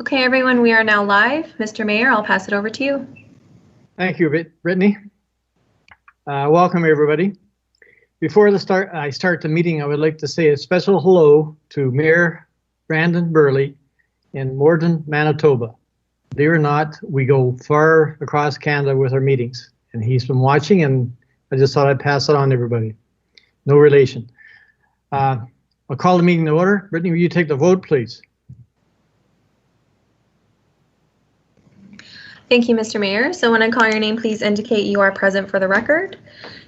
Okay, everyone, we are now live. Mr. Mayor, I'll pass it over to you. Thank you, Brittany. Welcome, everybody. Before I start the meeting, I would like to say a special hello to Mayor Brandon Burley in Morden, Manitoba. Believe it or not, we go far across Canada with our meetings, and he's been watching, and I just thought I'd pass it on to everybody. No relation. I'll call the meeting to order. Brittany, will you take the vote, please? Thank you, Mr. Mayor. So when I call your name, please indicate you are present for the record.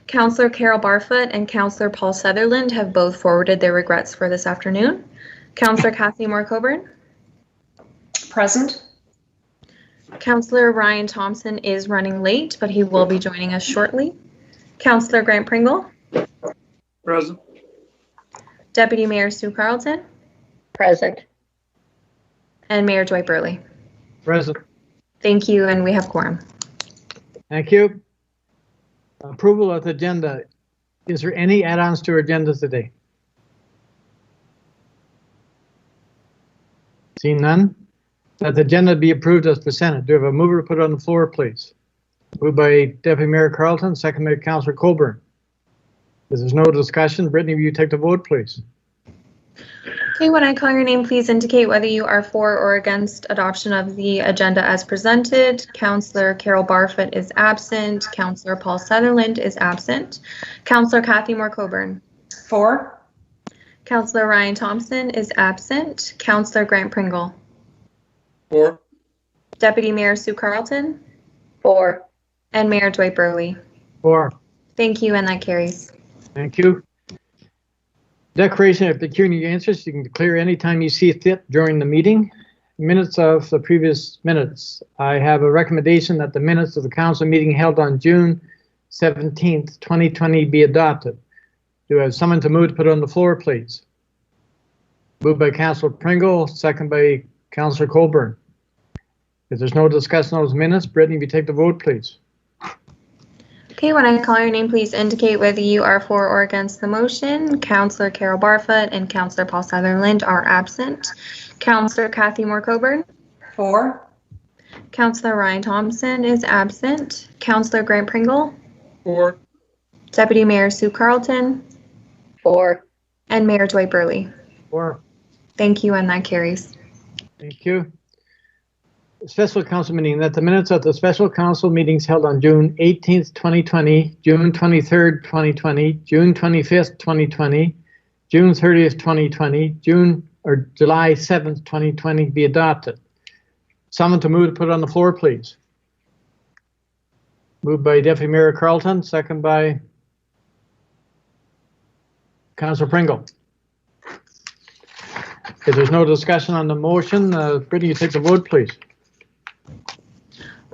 Councillor Carol Barfoot and Councillor Paul Sutherland have both forwarded their regrets for this afternoon. Councillor Kathy Moore-Coburn? Present. Councillor Ryan Thompson is running late, but he will be joining us shortly. Councillor Grant Pringle? Present. Deputy Mayor Sue Carlton? Present. And Mayor Dwight Burley? Present. Thank you, and we have quorum. Thank you. Approval of the agenda. Is there any add-ons to our agenda today? Seeing none, that the agenda be approved as presented. Do we have a mover to put it on the floor, please? Moved by Deputy Mayor Carlton, second by Councillor Coburn. If there's no discussion, Brittany, will you take the vote, please? Okay, when I call your name, please indicate whether you are for or against adoption of the agenda as presented. Councillor Carol Barfoot is absent. Councillor Paul Sutherland is absent. Councillor Kathy Moore-Coburn? For. Councillor Ryan Thompson is absent. Councillor Grant Pringle? For. Deputy Mayor Sue Carlton? For. And Mayor Dwight Burley? For. Thank you, and that carries. Thank you. Declaration of pecuniary interest, you can declare anytime you see fit during the meeting. Minutes of the previous minutes. I have a recommendation that the minutes of the council meeting held on June 17th, 2020 be adopted. Do I have someone to move to put on the floor, please? Moved by Councillor Pringle, second by Councillor Coburn. If there's no discussion on those minutes, Brittany, will you take the vote, please? Okay, when I call your name, please indicate whether you are for or against the motion. Councillor Carol Barfoot and Councillor Paul Sutherland are absent. Councillor Kathy Moore-Coburn? For. Councillor Ryan Thompson is absent. Councillor Grant Pringle? For. Deputy Mayor Sue Carlton? For. And Mayor Dwight Burley? For. Thank you, and that carries. Thank you. Special council meeting, that the minutes of the special council meetings held on June 18th, 2020, June 23rd, 2020, June 25th, 2020, June 30th, 2020, July 7th, 2020 be adopted. Someone to move to put on the floor, please. Moved by Deputy Mayor Carlton, second by Councillor Pringle. If there's no discussion on the motion, Brittany, you take the vote, please.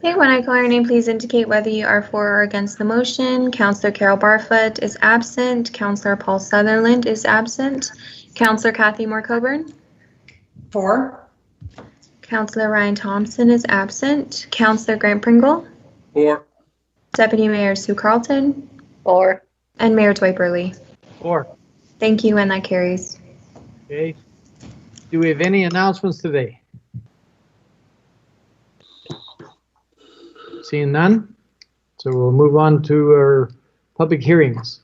Okay, when I call your name, please indicate whether you are for or against the motion. Councillor Carol Barfoot is absent. Councillor Paul Sutherland is absent. Councillor Kathy Moore-Coburn? For. Councillor Ryan Thompson is absent. Councillor Grant Pringle? For. Deputy Mayor Sue Carlton? For. And Mayor Dwight Burley? For. Thank you, and that carries. Okay. Do we have any announcements today? Seeing none, so we'll move on to our public hearings.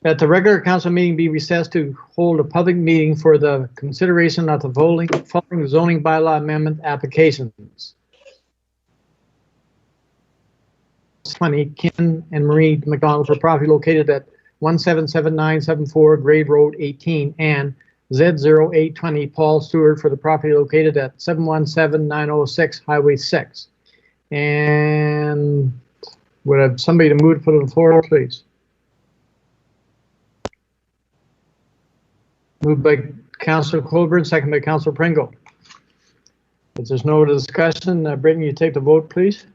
That the regular council meeting be recessed to hold a public meeting for the consideration of the following zoning bylaw amendment applications. 20, Ken and Marie McDonald for property located at 177974 Grade Road 18 and Z0820 Paul Stewart for the property located at 717906 Highway 6. And would have somebody to move to put on the floor, please? Moved by Councillor Coburn, second by Councillor Pringle. If there's no discussion, Brittany, you take the vote, please.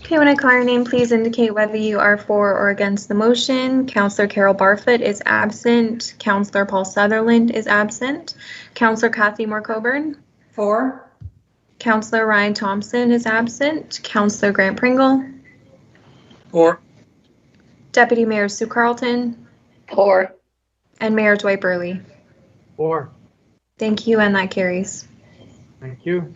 Okay, when I call your name, please indicate whether you are for or against the motion. Councillor Carol Barfoot is absent. Councillor Paul Sutherland is absent. Councillor Kathy Moore-Coburn? For. Councillor Ryan Thompson is absent. Councillor Grant Pringle? For. Deputy Mayor Sue Carlton? For. And Mayor Dwight Burley? For. Thank you, and that carries. Thank you.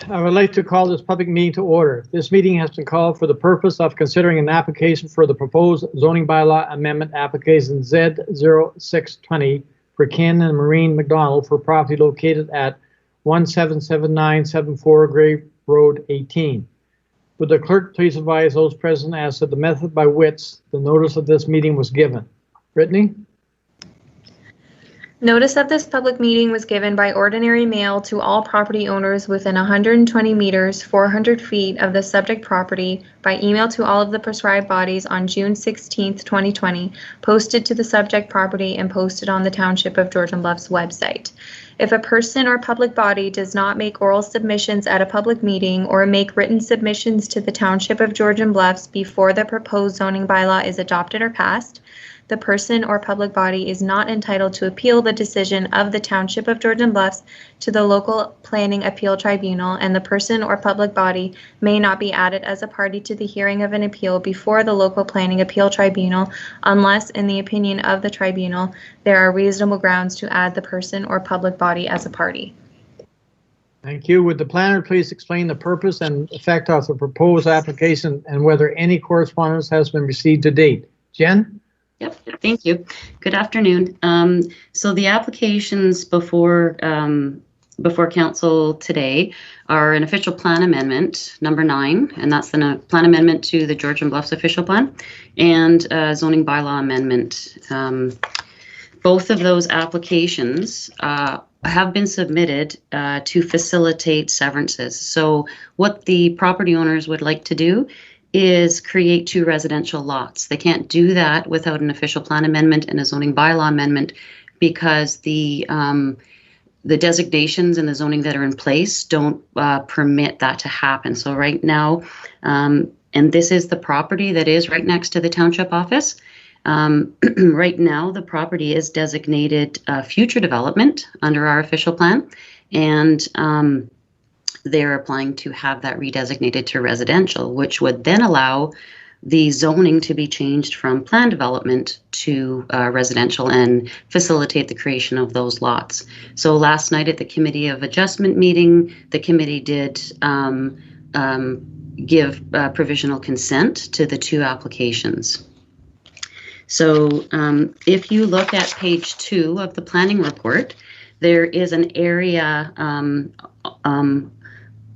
I would like to call this public meeting to order. This meeting has been called for the purpose of considering an application for the proposed zoning bylaw amendment application Z0620 for Ken and Maureen McDonald for property located at 177974 Grave Road 18. Would the clerk please advise those present as to the method by which the notice of this meeting was given? Brittany? Notice of this public meeting was given by ordinary mail to all property owners within 120 meters, 400 feet of the subject property, by email to all of the prescribed bodies on June 16, 2020, posted to the subject property and posted on the Township of Georgian Bluffs website. If a person or public body does not make oral submissions at a public meeting or make written submissions to the Township of Georgian Bluffs before the proposed zoning bylaw is adopted or passed, the person or public body is not entitled to appeal the decision of the Township of Georgian Bluffs to the local planning appeal tribunal, and the person or public body may not be added as a party to the hearing of an appeal before the local planning appeal tribunal unless, in the opinion of the tribunal, there are reasonable grounds to add the person or public body as a party. Thank you. Would the planner please explain the purpose and effect of the proposed application and whether any correspondence has been received to date? Jen? Yep, thank you. Good afternoon. So the applications before council today are an official plan amendment, number 9, and that's the plan amendment to the Georgian Bluffs official plan, and zoning bylaw amendment. Both of those applications have been submitted to facilitate severances. So what the property owners would like to do is create 2 residential lots. They can't do that without an official plan amendment and a zoning bylaw amendment because the designations and the zoning that are in place don't permit that to happen. So right now, and this is the property that is right next to the township office. Right now, the property is designated future development under our official plan, and they're applying to have that redesignated to residential, which would then allow the zoning to be changed from plan development to residential and facilitate the creation of those lots. So last night at the Committee of Adjustment meeting, the committee did give provisional consent to the 2 applications. So if you look at page 2 of the planning report, there is an area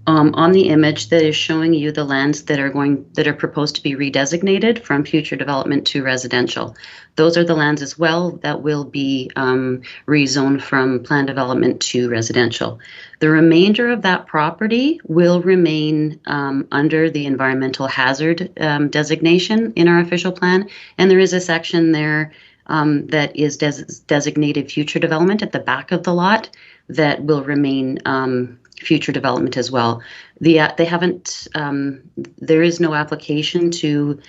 on the image that is showing you the lands that are proposed to be redesignated from future development to residential. Those are the lands as well that will be rezoned from plan development to residential. The remainder of that property will remain under the environmental hazard designation in our official plan, and there is a section there that is designated future development at the back of the lot that will remain future development as well. They haven't. There is no application to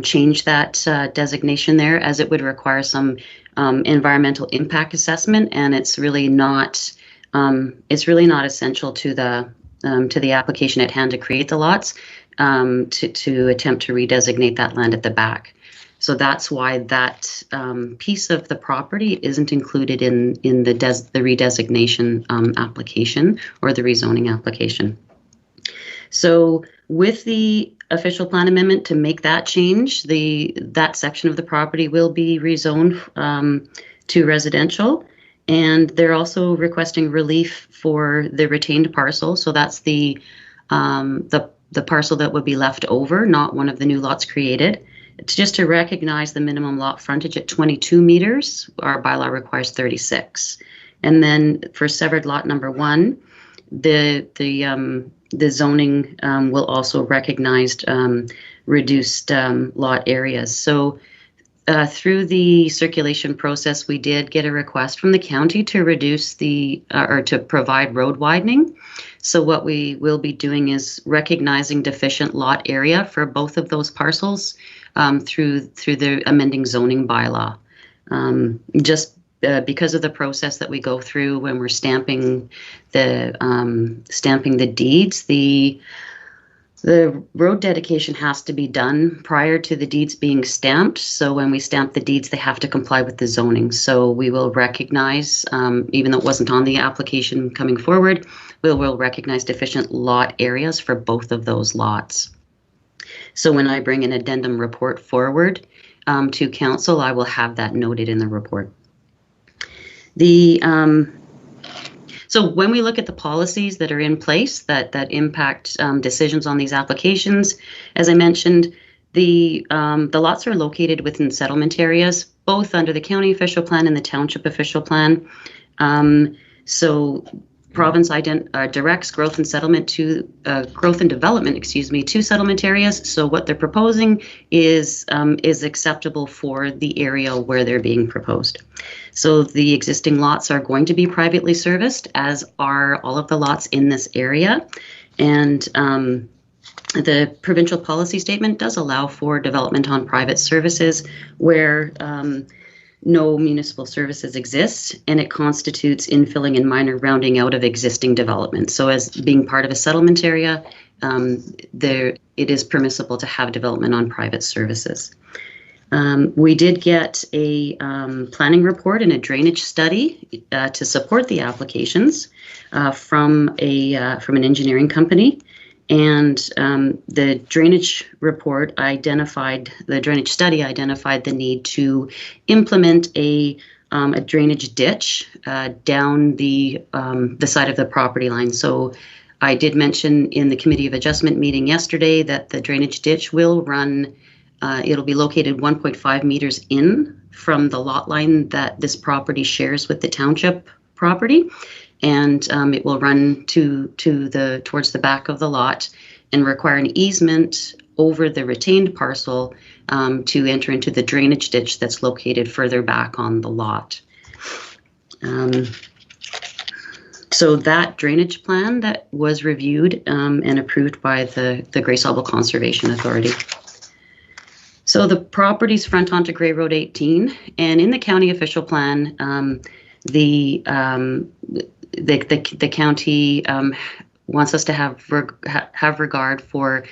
change that designation there, as it would require some environmental impact assessment, and it's really not. It's really not essential to the application at hand to create the lots to attempt to redesignate that land at the back. So that's why that piece of the property isn't included in the redesignation application or the rezoning application. So with the official plan amendment to make that change, that section of the property will be rezoned to residential, and they're also requesting relief for the retained parcel. So that's the parcel that would be left over, not one of the new lots created. It's just to recognize the minimum lot frontage at 22 meters. Our bylaw requires 36. And then for severed lot number 1, the zoning will also recognize reduced lot areas. So through the circulation process, we did get a request from the county to reduce or to provide road widening. So what we will be doing is recognizing deficient lot area for both of those parcels through the amending zoning bylaw. Because of the process that we go through when we're stamping the deeds, The road dedication has to be done prior to the deeds being stamped. So when we stamp the deeds, they have to comply with the zoning. So we will recognize, even though it wasn't on the application coming forward, we will recognize deficient lot areas for both of those lots. So when I bring an addendum report forward to council, I will have that noted in the report. So when we look at the policies that are in place that impact decisions on these applications, as I mentioned, the lots are located within settlement areas, both under the county official plan and the township official plan. So province directs growth and development, to settlement areas. So what they're proposing is acceptable for the area where they're being proposed. So the existing lots are going to be privately serviced, as are all of the lots in this area. And the provincial policy statement does allow for development on private services where no municipal services exist, and it constitutes infilling and minor rounding out of existing development. So as being part of a settlement area, it is permissible to have development on private services. We did get a planning report and a drainage study to support the applications from an engineering company. And the drainage study identified the need to implement a drainage ditch down the side of the property line. So I did mention in the Committee of Adjustment meeting yesterday that the drainage ditch will run, it'll be located 1.5 meters in from the lot line that this property shares with the township property. And it will run towards the back of the lot and require an easement over the retained parcel to enter into the drainage ditch that's located further back on the lot. So that drainage plan that was reviewed and approved by the Grey Sauble Conservation Authority. So the properties front onto Grey Road 18, and in the county official plan, the county wants us to have regard for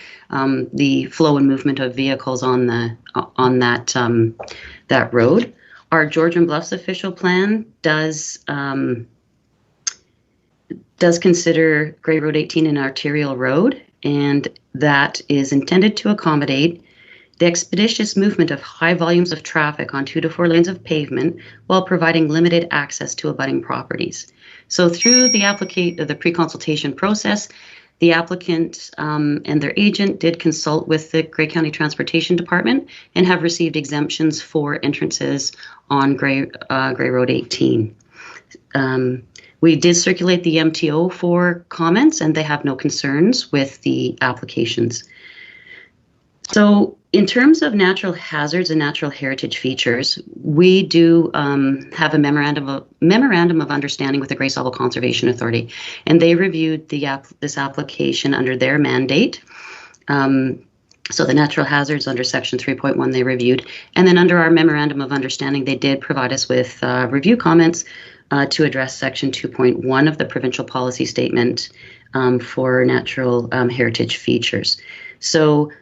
the flow and movement of vehicles on that road. Our Georgian Bluffs official plan does consider Grey Road 18 an arterial road, and that is intended to accommodate the expeditious movement of high volumes of traffic on 2 to 4 lanes of pavement while providing limited access to abutting properties. So through the pre-consultation process, the applicant and their agent did consult with the Grey County Transportation Department and have received exemptions for entrances on Grey Road 18. We did circulate the MTO for comments, and they have no concerns with the applications. So in terms of natural hazards and natural heritage features, we do have a memorandum of understanding with the Grey Sauble Conservation Authority, and they reviewed this application under their mandate. So the natural hazards under Section 3.1 they reviewed, and then under our memorandum of understanding, they did provide us with review comments to address Section 2.1 of the provincial policy statement for natural heritage features. So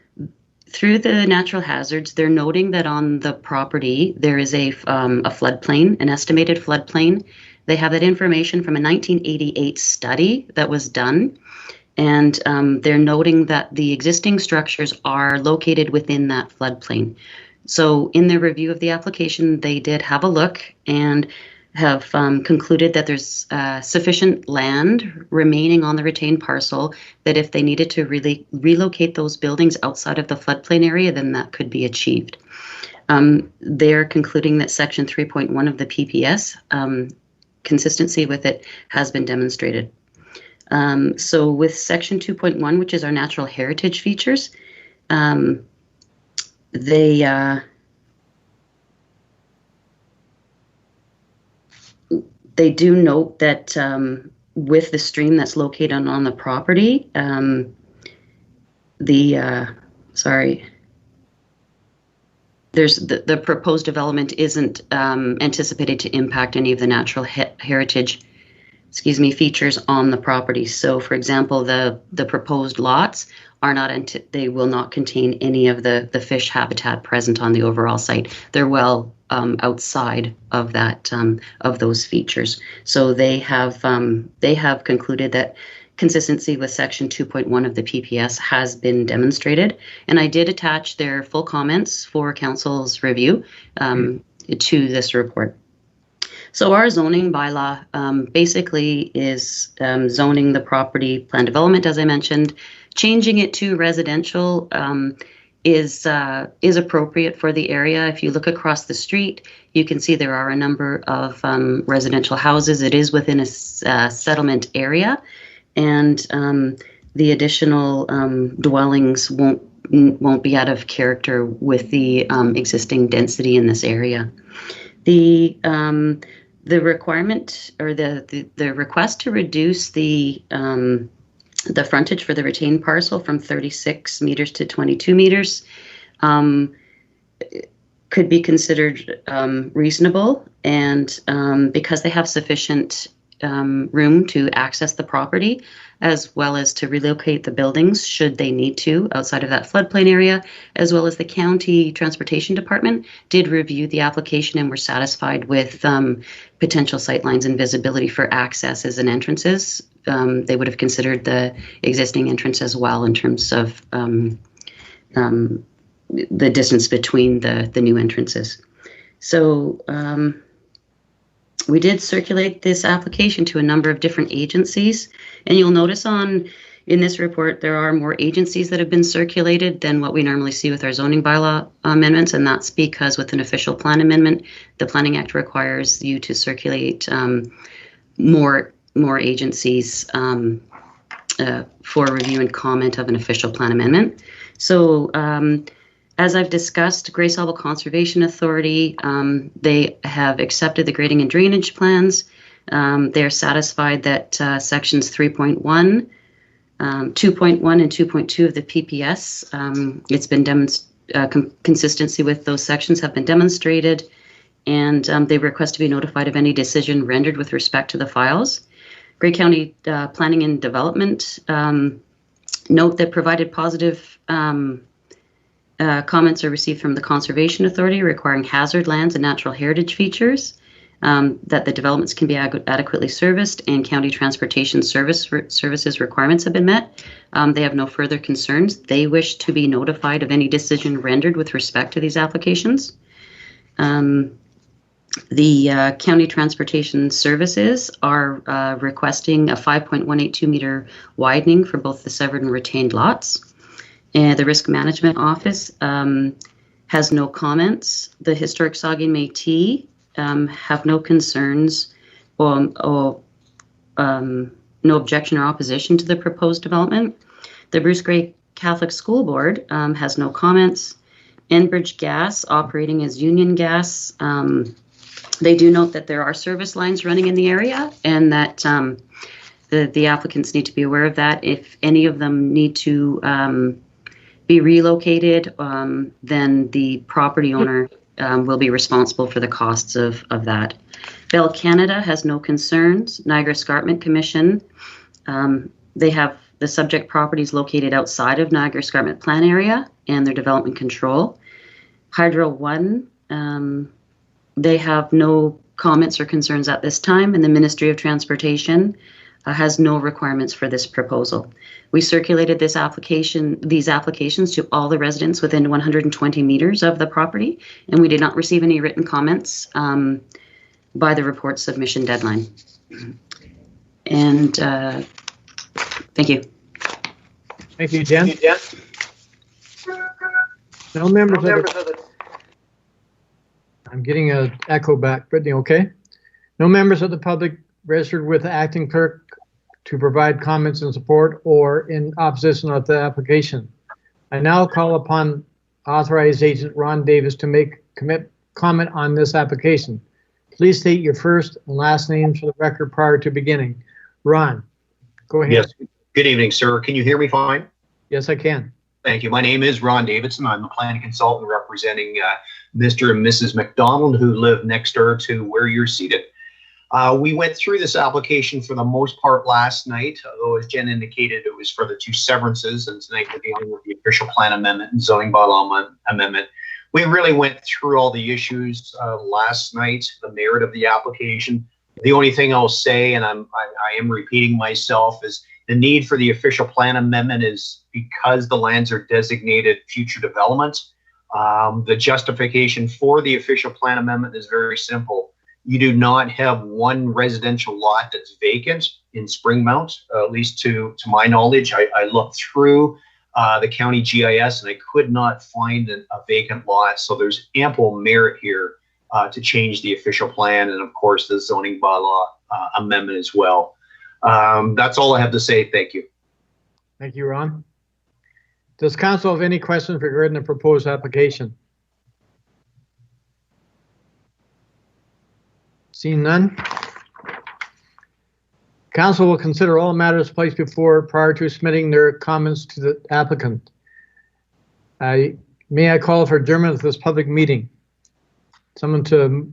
through the natural hazards, they're noting that on the property there is a floodplain, an estimated floodplain. They have that information from a 1988 study that was done, and they're noting that the existing structures are located within that floodplain. So in their review of the application, they did have a look and have concluded that there's sufficient land remaining on the retained parcel that if they needed to really relocate those buildings outside of the floodplain area, then that could be achieved. They're concluding that Section 3.1 of the PPS, consistency with it has been demonstrated. So with Section 2.1, which is our natural heritage features, They do note that with the stream that's located on the property, there's the proposed development isn't anticipated to impact any of the natural heritage features on the property. So, for example, the proposed lots are not, they will not contain any of the fish habitat present on the overall site. They're well outside of that, of those features. So they have concluded that consistency with section 2.1 of the PPS has been demonstrated. And I did attach their full comments for council's review to this report. So our zoning bylaw basically is zoning the property plan development, as I mentioned. Changing it to residential is appropriate for the area. If you look across the street, you can see there are a number of residential houses. It is within a settlement area, and the additional dwellings won't be out of character with the existing density in this area. The requirement, or the request to reduce the frontage for the retained parcel from 36 meters to 22 meters could be considered reasonable, and because they have sufficient room to access the property, as well as to relocate the buildings should they need to outside of that floodplain area, as well as the county transportation department did review the application and were satisfied with potential sightlines and visibility for accesses and entrances. They would have considered the existing entrance as well in terms of the distance between the new entrances. So we did circulate this application to a number of different agencies, and you'll notice in this report there are more agencies that have been circulated than what we normally see with our zoning bylaw amendments, and that's because with an official plan amendment, the Planning Act requires you to circulate more agencies for review and comment of an official plan amendment. So as I've discussed, Grey Sauble Conservation Authority, they have accepted the grading and drainage plans. They are satisfied that sections 3.1, 2.1, and 2.2 of the PPS, it's been consistency with those sections have been demonstrated, and they request to be notified of any decision rendered with respect to the files. Grey County Planning and Development note that provided positive comments are received from the Conservation Authority requiring hazard lands and natural heritage features, that the developments can be adequately serviced, and county transportation services requirements have been met. They have no further concerns. They wish to be notified of any decision rendered with respect to these applications. The county transportation services are requesting a 5.182 meter widening for both the severed and retained lots. And the Risk Management Office has no comments. The Historic Saugeen Métis have no concerns or no objection or opposition to the proposed development. The Bruce Grey Catholic School Board has no comments. Enbridge Gas, operating as Union Gas, they do note that there are service lines running in the area, and that the applicants need to be aware of that. If any of them need to be relocated, then the property owner will be responsible for the costs of that. Bell Canada has no concerns. Niagara Escarpment Commission, they have the subject properties located outside of Niagara Escarpment Plan Area and their development control. Hydro One, they have no comments or concerns at this time, and the Ministry of Transportation has no requirements for this proposal. We circulated these applications to all the residents within 120 meters of the property, and we did not receive any written comments by the report submission deadline. And thank you. Thank you, Jen. No members of the... I'm getting an echo back, Brittany, okay? No members of the public registered with the acting clerk to provide comments in support or in opposition of the application. I now call upon authorized agent Ron Davis to make comment on this application. Please state your first and last names for the record prior to beginning. Ron, go ahead. Yes. Good evening, sir. Can you hear me fine? Yes, I can. Thank you. My name is Ron Davidson. I'm a planning consultant representing Mr. and Mrs. McDonald, who live next door to where you're seated. We went through this application for the most part last night, although as Jen indicated, it was for the two severances, and tonight we're dealing with the official plan amendment and zoning bylaw amendment. We really went through all the issues last night, the merit of the application. The only thing I'll say, and I am repeating myself, is the need for the official plan amendment is because the lands are designated future development. The justification for the official plan amendment is very simple. You do not have one residential lot that's vacant in Springmount, at least to my knowledge. I looked through the county GIS and I could not find a vacant lot. So there's ample merit here to change the official plan and of course the zoning bylaw amendment as well. That's all I have to say. Thank you. Thank you, Ron. Does council have any questions regarding the proposed application? Seeing none. Council will consider all matters placed before prior to submitting their comments to the applicant. May I call for adjournment of this public meeting? Someone to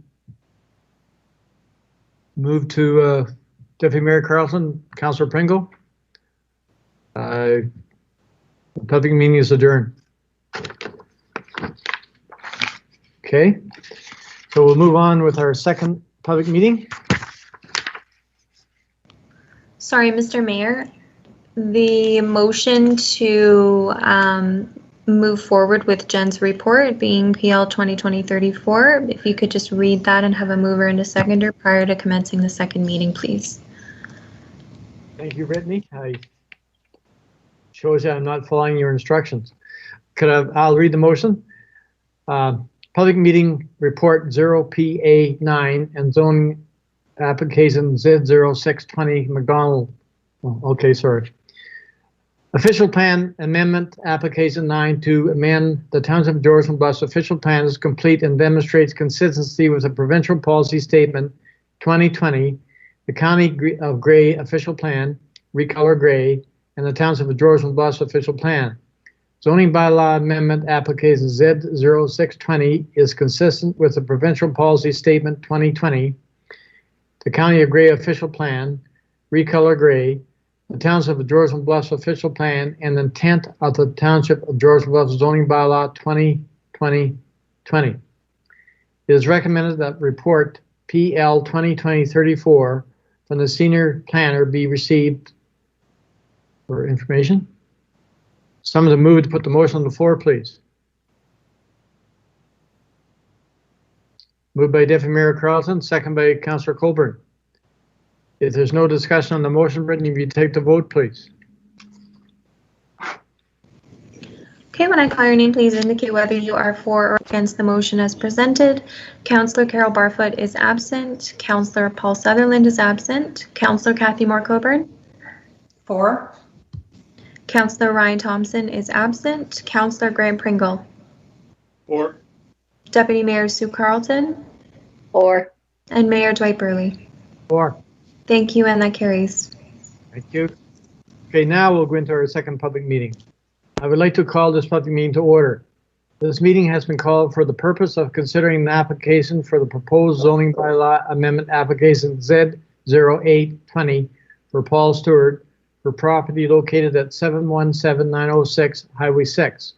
move to Deputy Mayor Carlson, Councillor Pringle. The public meeting is adjourned. Okay, so we'll move on with our second public meeting. Sorry, Mr. Mayor, the motion to move forward with Jen's report being PL 2020-34, if you could just read that and have a mover and a seconder prior to commencing the second meeting, please. Thank you, Brittany. Shows you I'm not following your instructions. I'll read the motion. Public meeting report 0PA9 and zoning application Z0620 McDonald. Oh, okay, sorry. Official plan amendment application 9 to amend the Township of Georgian Bluffs official plan is complete and demonstrates consistency with the provincial policy statement 2020, the County of Gray official plan, recolor gray, and the Township of Georgian Bluffs official plan. Zoning bylaw amendment application Z0620 is consistent with the provincial policy statement 2020, the County of Gray official plan, recolor gray, the Township of Georgian Bluffs official plan, and the intent of the Township of Georgian Bluffs zoning bylaw 2020-20. It is recommended that report PL 2020-34 from the senior planner be received for information. Someone to move to put the motion on the floor, please. Moved by Deputy Mayor Carlson, second by Councillor Colburn. If there's no discussion on the motion, Brittany, if you take the vote, please. Okay, when I call your name, please indicate whether you are for or against the motion as presented. Councillor Carol Barfoot is absent. Councillor Paul Sutherland is absent. Councillor Kathy Moore Coburn. For. Councillor Ryan Thompson is absent. Councillor Graham Pringle. For. Deputy Mayor Sue Carlton. For. And Mayor Dwight Burley. For. Thank you, and that carries. Thank you. Okay, now we'll go into our second public meeting. I would like to call this public meeting to order. This meeting has been called for the purpose of considering an application for the proposed zoning bylaw amendment application Z0820 for Paul Stewart for property located at 717906 Highway 6.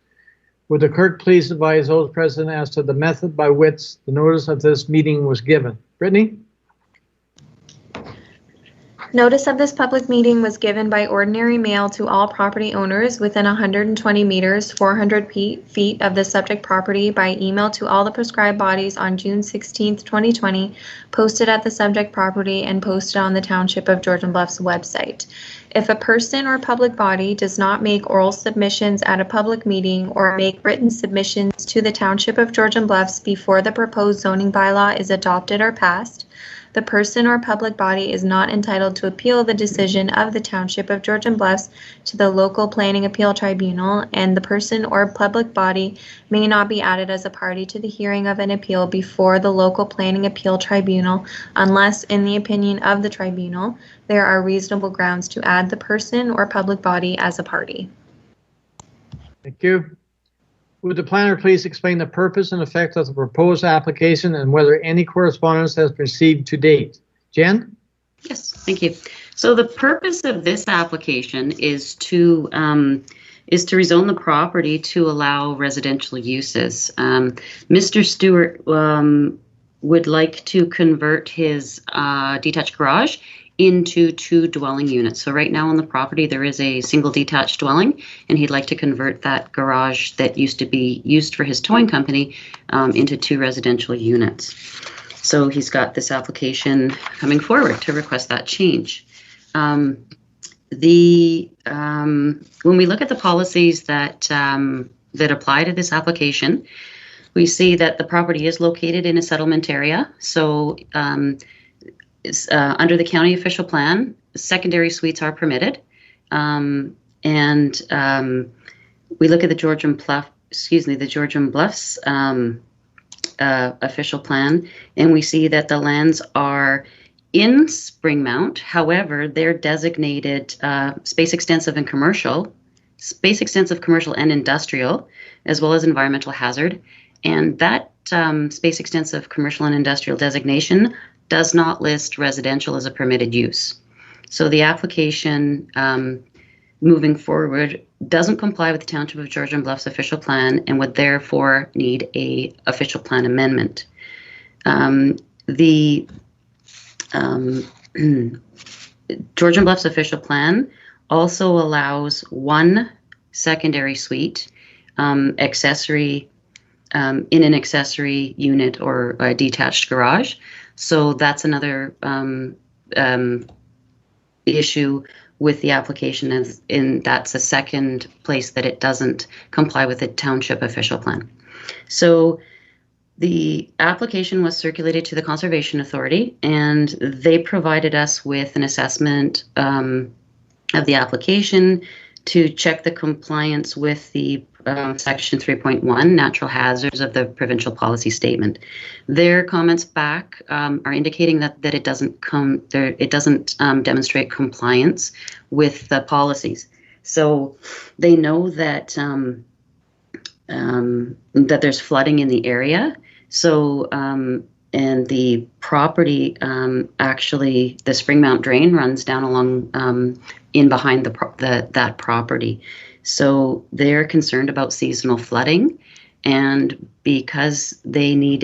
Would the clerk please advise those present as to the method by which the notice of this meeting was given? Brittany? Notice of this public meeting was given by ordinary mail to all property owners within 120 meters, 400 feet of the subject property by email to all the prescribed bodies on June 16th, 2020, posted at the subject property and posted on the Township of Georgian Bluffs website. If a person or public body does not make oral submissions at a public meeting or make written submissions to the Township of Georgian Bluffs before the proposed zoning bylaw is adopted or passed, the person or public body is not entitled to appeal the decision of the Township of Georgian Bluffs to the local planning appeal tribunal, and the person or public body may not be added as a party to the hearing of an appeal before the local planning appeal tribunal unless, in the opinion of the tribunal, there are reasonable grounds to add the person or public body as a party. Thank you. Would the planner please explain the purpose and effect of the proposed application and whether any correspondence has been received to date? Jen? Yes, thank you. So the purpose of this application is to rezone the property to allow residential uses. Mr. Stewart would like to convert his detached garage into 2 dwelling units. So right now on the property there is a single detached dwelling, and he'd like to convert that garage that used to be used for his towing company into 2 residential units. So he's got this application coming forward to request that change. When we look at the policies that apply to this application, we see that the property is located in a settlement area. So under the county official plan, secondary suites are permitted. And we look at the Georgian Bluffs official plan, and we see that the lands are in Springmount. However, they're designated space extensive commercial and industrial, as well as environmental hazard. And that space extensive commercial and industrial designation does not list residential as a permitted use. So the application moving forward doesn't comply with the Township of Georgian Bluffs official plan and would therefore need a official plan amendment. The Georgian Bluffs official plan also allows 1 secondary suite accessory in an accessory unit or a detached garage. So that's another issue with the application, that's a second place that it doesn't comply with the township official plan. So the application was circulated to the Conservation Authority, and they provided us with an assessment of the application to check the compliance with the Section 3.1 natural hazards of the provincial policy statement. Their comments back are indicating that it doesn't demonstrate compliance with the policies. So they know that that there's flooding in the area. So and the property actually, the Springmount drain runs down along in behind that property. So they're concerned about seasonal flooding, and because they need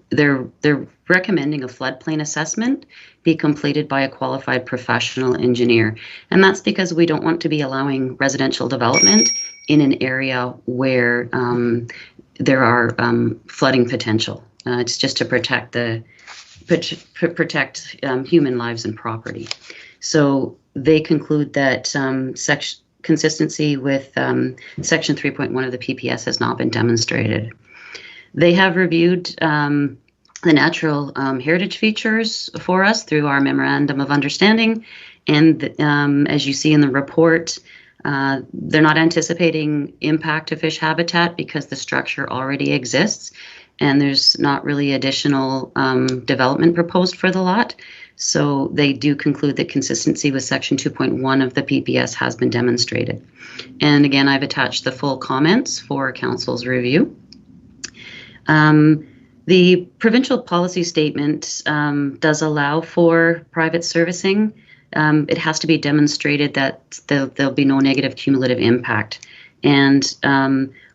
they're recommending a floodplain assessment be completed by a qualified professional engineer. And that's because we don't want to be allowing residential development in an area where there are flooding potential. It's just to protect human lives and property. So they conclude that consistency with Section 3.1 of the PPS has not been demonstrated. They have reviewed the natural heritage features for us through our Memorandum of Understanding, and as you see in the report, they're not anticipating impact to fish habitat because the structure already exists, and there's not really additional development proposed for the lot. So they do conclude that consistency with Section 2.1 of the PPS has been demonstrated. And again, I've attached the full comments for Council's review. The provincial policy statement does allow for private servicing. It has to be demonstrated that there'll be no negative cumulative impact. And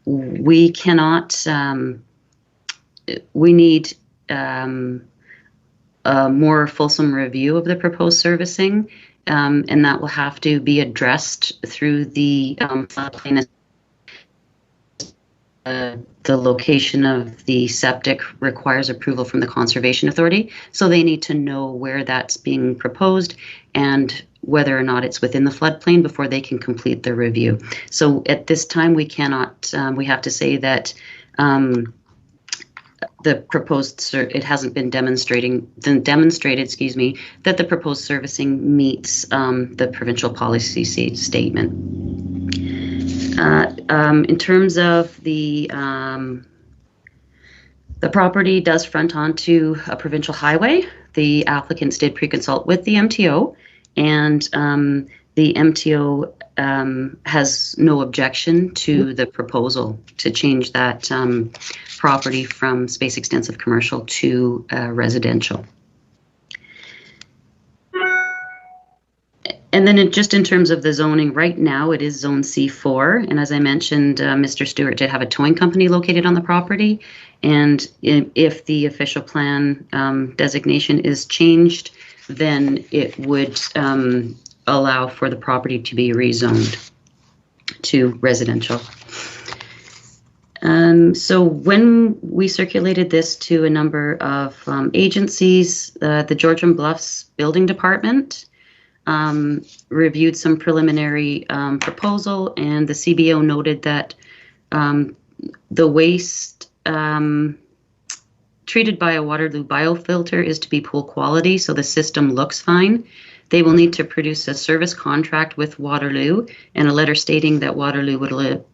we cannot, we need a more fulsome review of the proposed servicing, and that will have to be addressed through the floodplain. The location of the septic requires approval from the Conservation Authority, so they need to know where that's being proposed and whether or not it's within the floodplain before they can complete the review. So at this time, we cannot, we have to say that the proposed, it hasn't been demonstrated, that the proposed servicing meets the provincial policy statement. In terms of the property does front onto a provincial highway. The applicants did pre-consult with the MTO, and the MTO has no objection to the proposal to change that property from space extensive commercial to residential. And then just in terms of the zoning, right now it is Zone C4. And as I mentioned, Mr. Stewart did have a towing company located on the property. And if the official plan designation is changed, then it would allow for the property to be rezoned to residential. So when we circulated this to a number of agencies, the Georgian Bluffs Building Department reviewed some preliminary proposal, and the CBO noted that the waste treated by a Waterloo biofilter is to be pool quality, so the system looks fine. They will need to produce a service contract with Waterloo and a letter stating that Waterloo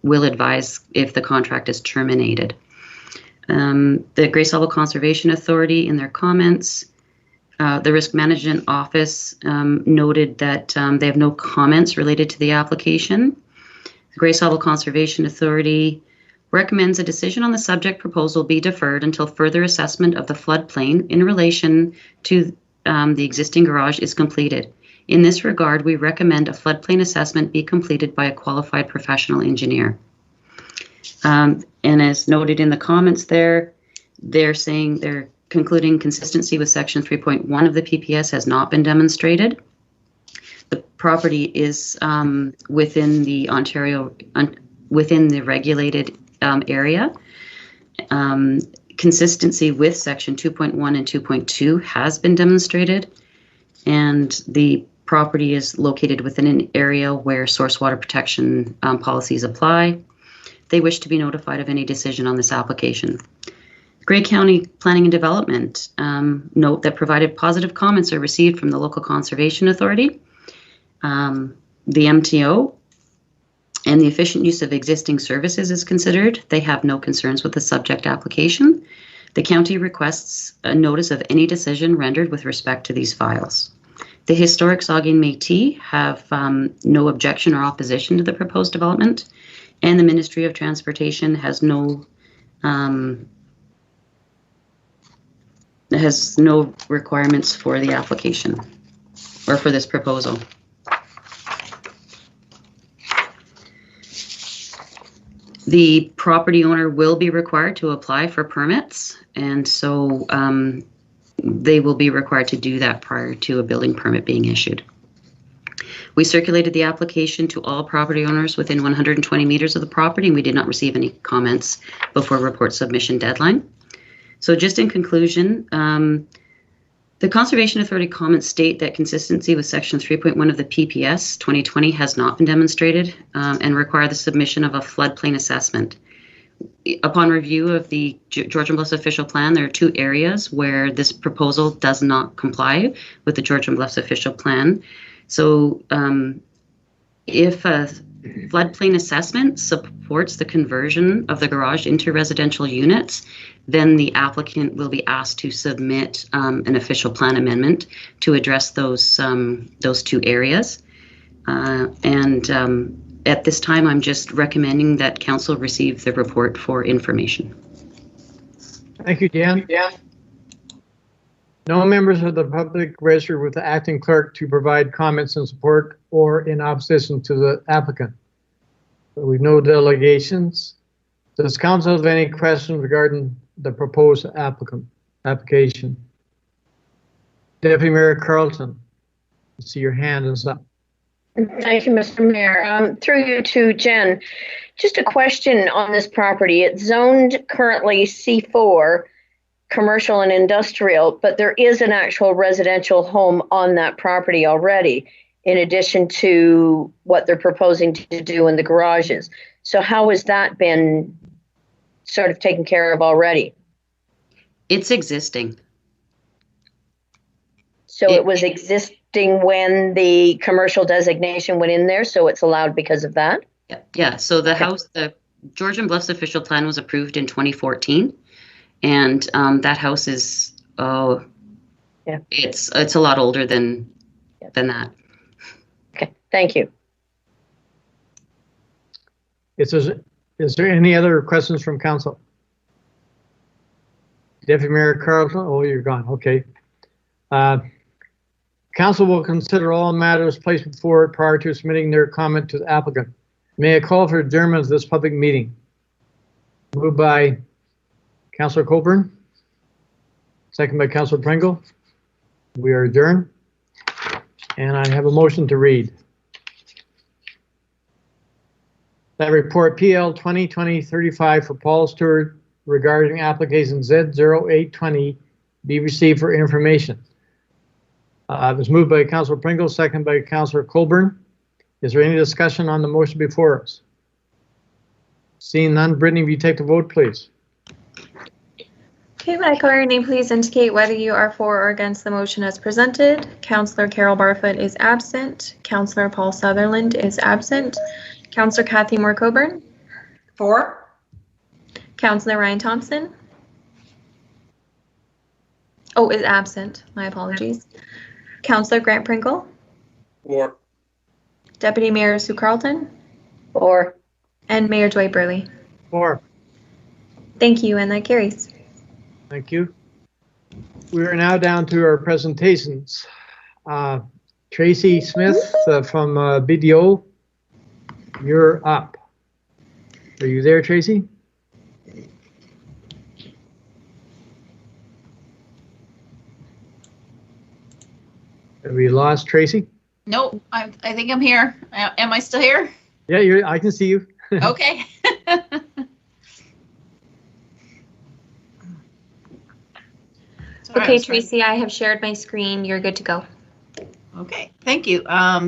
will advise if the contract is terminated. The Grace Level Conservation Authority, in their comments, the Risk Management Office noted that they have no comments related to the application. The Grace Level Conservation Authority recommends a decision on the subject proposal be deferred until further assessment of the floodplain in relation to the existing garage is completed. In this regard, we recommend a floodplain assessment be completed by a qualified professional engineer. And as noted in the comments there, they're saying they're concluding consistency with Section 3.1 of the PPS has not been demonstrated. The property is within the within the regulated area. Consistency with Section 2.1 and 2.2 has been demonstrated, and the property is located within an area where source water protection policies apply. They wish to be notified of any decision on this application. Grey County Planning and Development note that provided positive comments are received from the local conservation authority, the MTO, and the efficient use of existing services is considered. They have no concerns with the subject application. The county requests a notice of any decision rendered with respect to these files. The Historic Saugeen Métis have no objection or opposition to the proposed development, and the Ministry of Transportation has no requirements for the application or for this proposal. The property owner will be required to apply for permits, and so they will be required to do that prior to a building permit being issued. We circulated the application to all property owners within 120 meters of the property, and we did not receive any comments before report submission deadline. So just in conclusion, the Conservation Authority comments state that consistency with Section 3.1 of the PPS 2020 has not been demonstrated and require the submission of a floodplain assessment. Upon review of the Georgian Bluffs official plan, there are two areas where this proposal does not comply with the Georgian Bluffs official plan. So if a floodplain assessment supports the conversion of the garage into residential units, then the applicant will be asked to submit an official plan amendment to address those two areas. At this time, I'm just recommending that council receive the report for information. Thank you, Jan. No members of the public registered with the acting clerk to provide comments in support or in opposition to the applicant. We've no delegations. Does council have any questions regarding the proposed application? Deputy Mayor Carlton, I see your hand is up. Thank you, Mr. Mayor. Through you to Jen, just a question on this property. It's zoned currently C4, commercial and industrial, but there is an actual residential home on that property already, in addition to what they're proposing to do in the garages. So how has that been sort of taken care of already? It's existing. So it was existing when the commercial designation went in there, so it's allowed because of that? Yeah. So the house, the Georgian Bluffs official plan was approved in 2014, and that house is it's a lot older than that. Okay, thank you. Is there any other questions from council? Deputy Mayor Carlton, oh, you're gone. Okay. Council will consider all matters placed before it prior to submitting their comment to the applicant. May I call for adjournment of this public meeting? Moved by Councillor Coburn, second by Councillor Pringle. We are adjourned. And I have a motion to read. That report PL 2020-35 for Paul Stewart regarding application Z0820 be received for information. It was moved by Councillor Pringle, second by Councillor Colburn. Is there any discussion on the motion before us? Seeing none, Brittany, will you take the vote, please? Okay, when I call your name, please indicate whether you are for or against the motion as presented. Councillor Carol Barfoot is absent. Councillor Paul Sutherland is absent. Councillor Kathy Moore Coburn. For. Councillor Ryan Thompson. Oh, is absent. My apologies. Councillor Grant Pringle. For. Deputy Mayor Sue Carlton. For. And Mayor Dwight Burley. For. Thank you, and that carries. Thank you. We are now down to our presentations. Tracy Smith from BDO, you're up. Are you there, Tracy? Have we lost Tracy? Nope, I think I'm here. Am I still here? Yeah, I can see you. Okay. Okay, Tracy, I have shared my screen. You're good to go. Okay, thank you.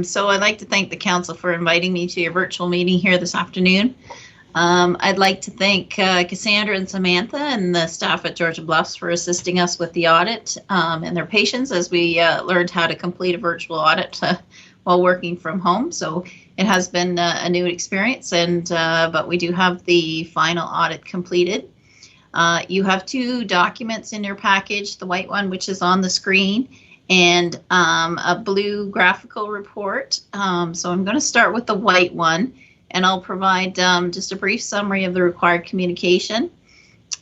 So I'd like to thank the council for inviting me to your virtual meeting here this afternoon. I'd like to thank Cassandra and Samantha and the staff at Georgian Bluffs for assisting us with the audit and their patience as we learned how to complete a virtual audit while working from home. So it has been a new experience, and but we do have the final audit completed. You have two documents in your package, the white one, which is on the screen, and a blue graphical report. So I'm going to start with the white one, and I'll provide just a brief summary of the required communication,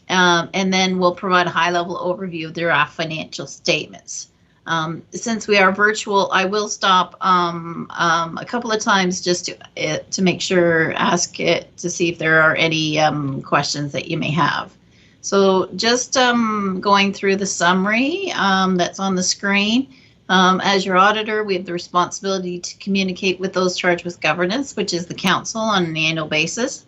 and then we'll provide a high-level overview of their financial statements. Since we are virtual, I will stop a couple of times just to make sure, ask it to see if there are any questions that you may have. So just going through the summary that's on the screen. As your auditor, we have the responsibility to communicate with those charged with governance, which is the council, on an annual basis.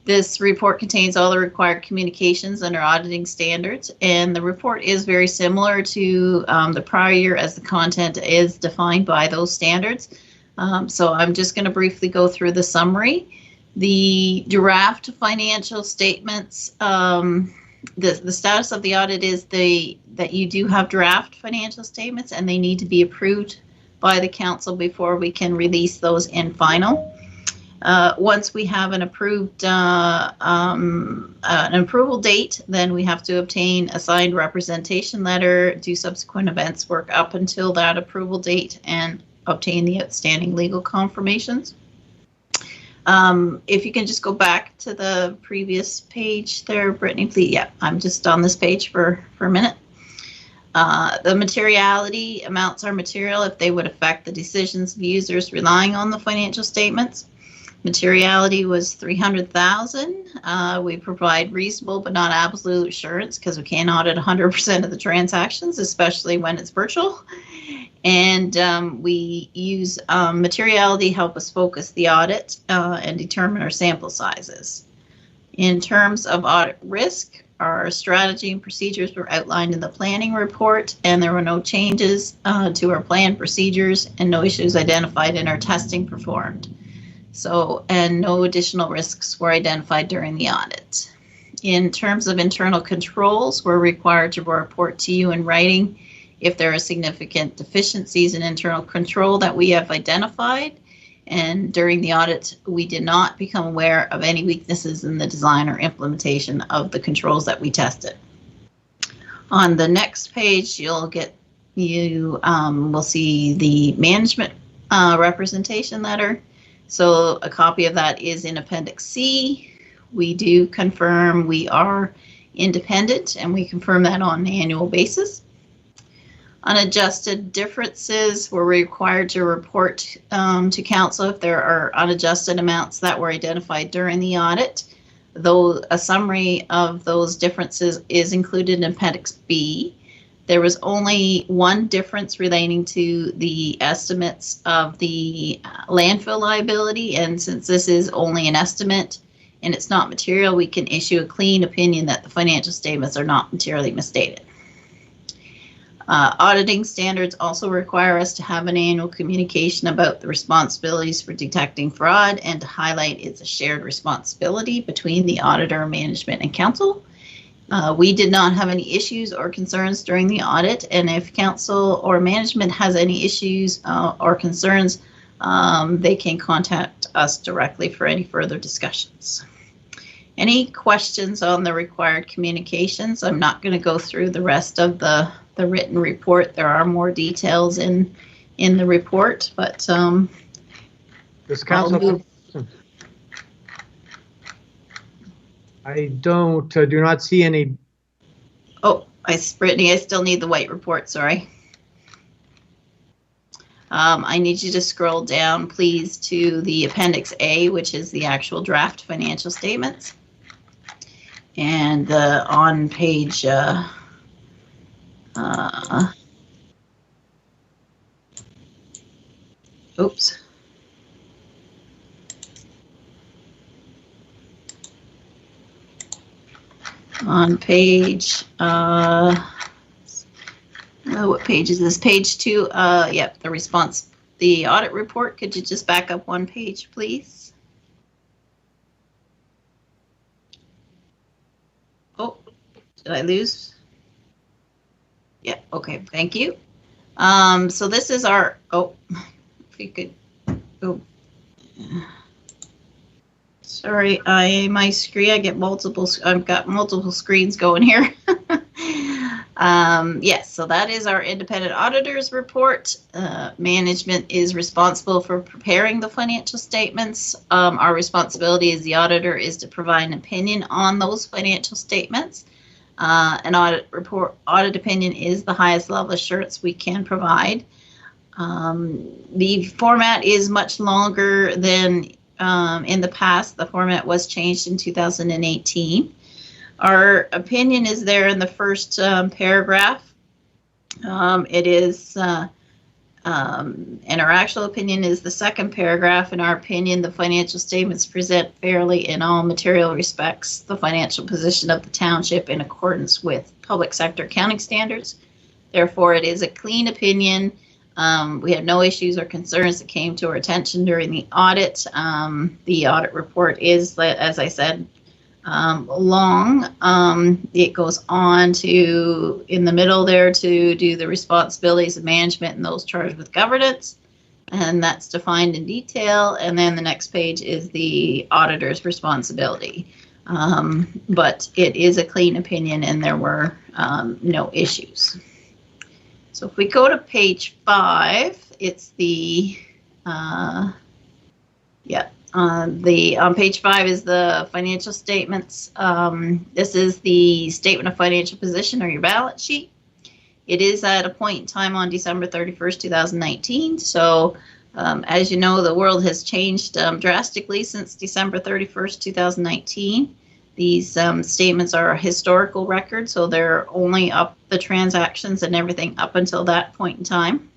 This report contains all the required communications under auditing standards, and the report is very similar to the prior year as the content is defined by those standards. So I'm just going to briefly go through the summary. The draft financial statements, the status of the audit is that you do have draft financial statements, and they need to be approved by the council before we can release those in final. Once we have an approved an approval date, then we have to obtain a signed representation letter, do subsequent events work up until that approval date, and obtain the outstanding legal confirmations. If you can just go back to the previous page there, Brittany, please. Yeah, I'm just on this page for a minute. The materiality amounts are material if they would affect the decisions of users relying on the financial statements. Materiality was $300,000. We provide reasonable but not absolute assurance because we can't audit 100% of the transactions, especially when it's virtual. And we use materiality to help us focus the audit and determine our sample sizes. In terms of audit risk, our strategy and procedures were outlined in the planning report, and there were no changes to our plan procedures and no issues identified in our testing performed. So, and no additional risks were identified during the audit. In terms of internal controls, we're required to report to you in writing if there are significant deficiencies in internal control that we have identified. And during the audit, we did not become aware of any weaknesses in the design or implementation of the controls that we tested. On the next page, will see the management representation letter. So a copy of that is in Appendix C. We do confirm we are independent, and we confirm that on an annual basis. Unadjusted differences, we're required to report to council if there are unadjusted amounts that were identified during the audit. Though a summary of those differences is included in Appendix B. There was only one difference relating to the estimates of the landfill liability, and since this is only an estimate and it's not material, we can issue a clean opinion that the financial statements are not materially misstated. Auditing standards also require us to have an annual communication about the responsibilities for detecting fraud and to highlight it's a shared responsibility between the auditor, management, and council. We did not have any issues or concerns during the audit, and if council or management has any issues or concerns, they can contact us directly for any further discussions. Any questions on the required communications? I'm not going to go through the rest of the written report. There are more details in the report, but This council, I do not see any. Oh, Brittany, I still need the white report, sorry. I need you to scroll down, please, to the Appendix A, which is the actual draft financial statements. And on page oops. On page, what page is this? Page 2, yep, the audit report. Could you just back up one page, please? Oh, did I lose? Yeah, okay, thank you. So this is our, oh, if we could, oh. Sorry, my screen, I've got multiple screens going here. Yes, so that is our independent auditor's report. Management is responsible for preparing the financial statements. Our responsibility as the auditor is to provide an opinion on those financial statements. An audit opinion is the highest level of assurance we can provide. The format is much longer than in the past. The format was changed in 2018. Our opinion is there in the first paragraph. It is, and our actual opinion is the second paragraph. In our opinion, the financial statements present fairly in all material respects the financial position of the township in accordance with public sector accounting standards. Therefore, it is a clean opinion. We had no issues or concerns that came to our attention during the audit. The audit report is, as I said, long. It goes on to, in the middle there, to do the responsibilities of management and those charged with governance, and that's defined in detail. And then the next page is the auditor's responsibility. But it is a clean opinion, and there were no issues. So if we go to page 5, it's the on page 5 is the financial statements. This is the statement of financial position, or your balance sheet. It is at a point in time on December 31st, 2019. So as you know, the world has changed drastically since December 31st, 2019. These statements are a historical record, so they're only up the transactions and everything up until that point in time.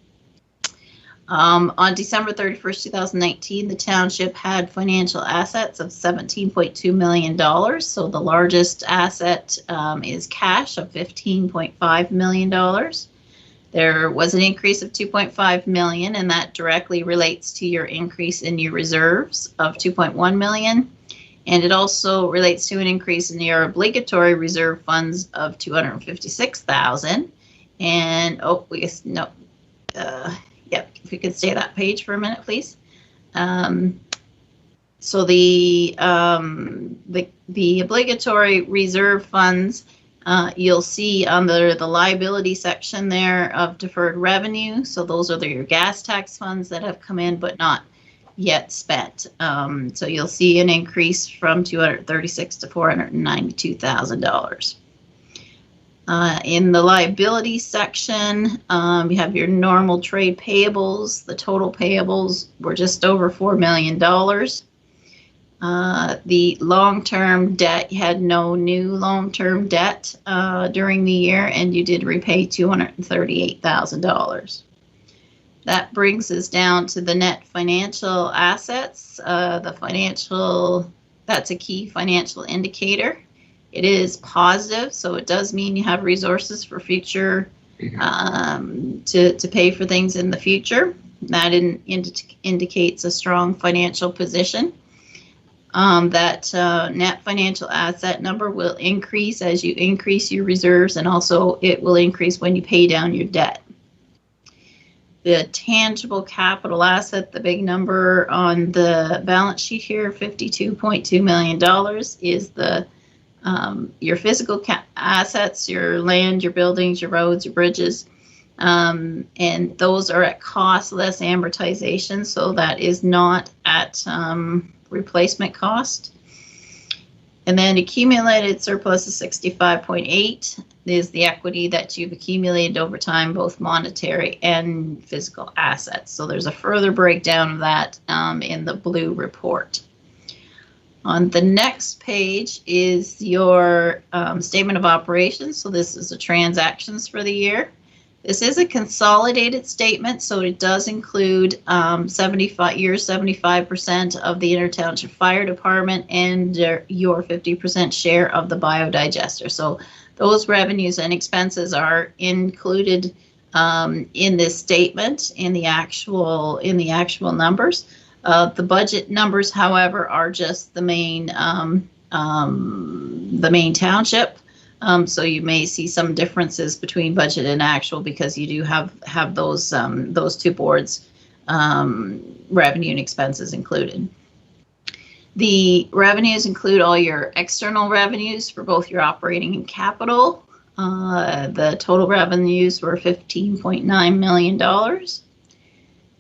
On December 31st, 2019, the township had financial assets of $17.2 million. So the largest asset is cash of $15.5 million. There was an increase of $2.5 million, and that directly relates to your increase in your reserves of $2.1 million. And it also relates to an increase in your obligatory reserve funds of $256,000. And yep, if we could stay that page for a minute, please. So the obligatory reserve funds, you'll see under the liability section there of deferred revenue. So those are your gas tax funds that have come in but not yet spent. So you'll see an increase from $236,000 to $492,000. In the liability section, you have your normal trade payables. The total payables were just over $4 million. The long-term debt, you had no new long-term debt during the year, and you did repay $238,000. That brings us down to the net financial assets. That's a key financial indicator. It is positive, so it does mean you have resources for future, to pay for things in the future. That indicates a strong financial position. That net financial asset number will increase as you increase your reserves, and also it will increase when you pay down your debt. The tangible capital asset, the big number on the balance sheet here, $52.2 million, is the your physical assets, your land, your buildings, your roads, your bridges, and those are at cost less amortization, so that is not at replacement cost. And then accumulated surplus of 65.8 is the equity that you've accumulated over time, both monetary and physical assets. So there's a further breakdown of that in the blue report. On the next page is your statement of operations. So this is the transactions for the year. This is a consolidated statement, so it does include 75% of the Inter-Township Fire Department and your 50% share of the biodigester. So those revenues and expenses are included in this statement in the actual numbers. The budget numbers, however, are just the main township. So you may see some differences between budget and actual because you do have those two boards revenue and expenses included. The revenues include all your external revenues for both your operating and capital. The total revenues were $15.9 million.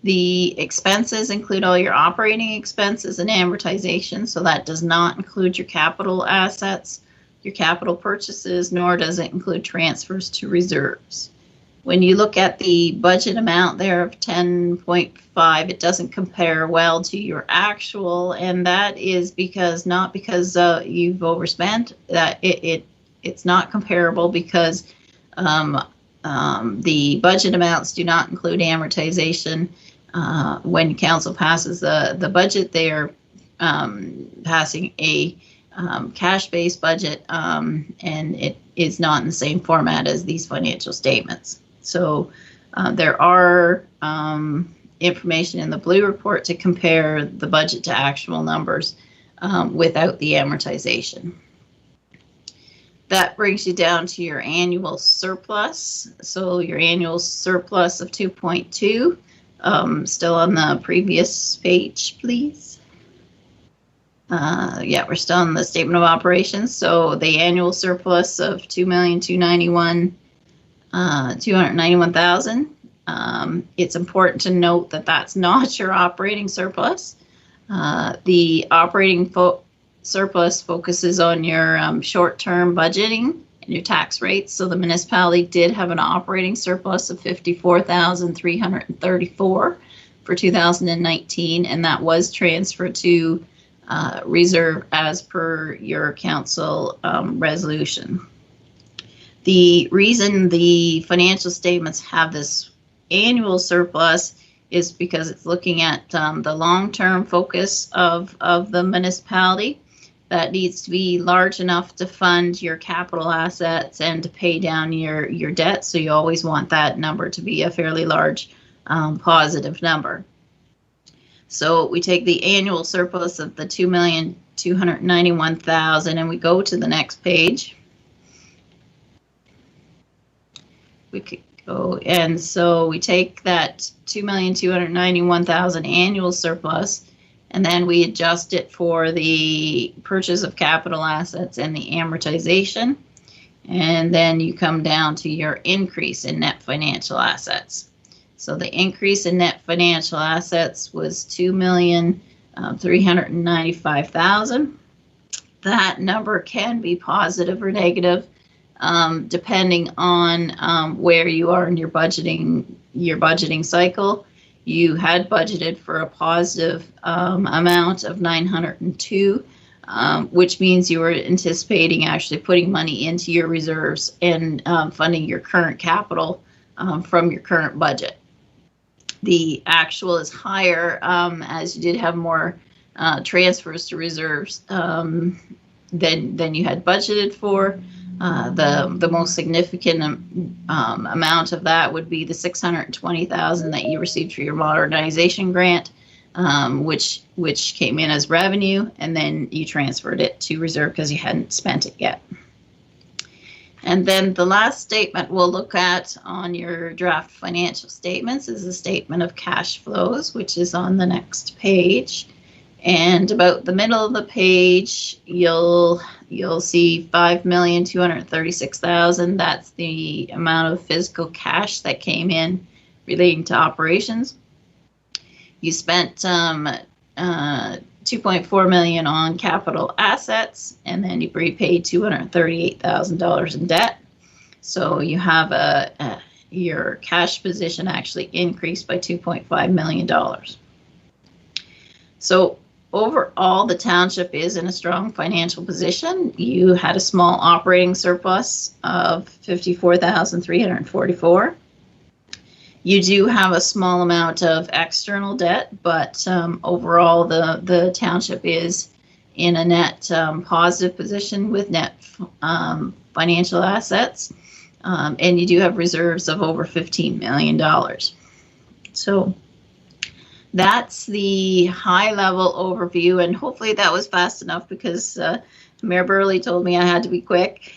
The expenses include all your operating expenses and amortization, so that does not include your capital assets, your capital purchases, nor does it include transfers to reserves. When you look at the budget amount there of 10.5, it doesn't compare well to your actual, and that is not because you've overspent. That it's not comparable because the budget amounts do not include amortization. When council passes the budget, they are passing a cash-based budget, and it is not in the same format as these financial statements. So there are information in the blue report to compare the budget to actual numbers without the amortization. That brings you down to your annual surplus. So your annual surplus of 2.2, still on the previous page, please. Yeah, we're still on the statement of operations. So the annual surplus of $2,291,000. It's important to note that that's not your operating surplus. The operating surplus focuses on your short-term budgeting and your tax rates. So the municipality did have an operating surplus of $54,334 for 2019, and that was transferred to reserve as per your council resolution. The reason the financial statements have this annual surplus is because it's looking at the long-term focus of the municipality that needs to be large enough to fund your capital assets and to pay down your debt. So you always want that number to be a fairly large positive number. So we take the annual surplus of the $2,291,000 and we go to the next page. We could go, and so we take that $2,291,000 annual surplus, and then we adjust it for the purchase of capital assets and the amortization, and then you come down to your increase in net financial assets. So the increase in net financial assets was $2,395,000. That number can be positive or negative depending on where you are in your budgeting cycle. You had budgeted for a positive amount of 902, which means you were anticipating actually putting money into your reserves and funding your current capital from your current budget. The actual is higher as you did have more transfers to reserves than you had budgeted for. The most significant amount of that would be the $620,000 that you received for your modernization grant, which came in as revenue, and then you transferred it to reserve because you hadn't spent it yet. And then the last statement we'll look at on your draft financial statements is the statement of cash flows, which is on the next page. And about the middle of the page, you'll see $5,236,000. That's the amount of physical cash that came in relating to operations. You spent $2.4 million on capital assets, and then you repaid $238,000 in debt. So you have your cash position actually increased by $2.5 million. So overall, the township is in a strong financial position. You had a small operating surplus of $54,344. You do have a small amount of external debt, but overall, the township is in a net positive position with net financial assets, and you do have reserves of over $15 million. So that's the high-level overview, and hopefully that was fast enough because Mayor Burley told me I had to be quick.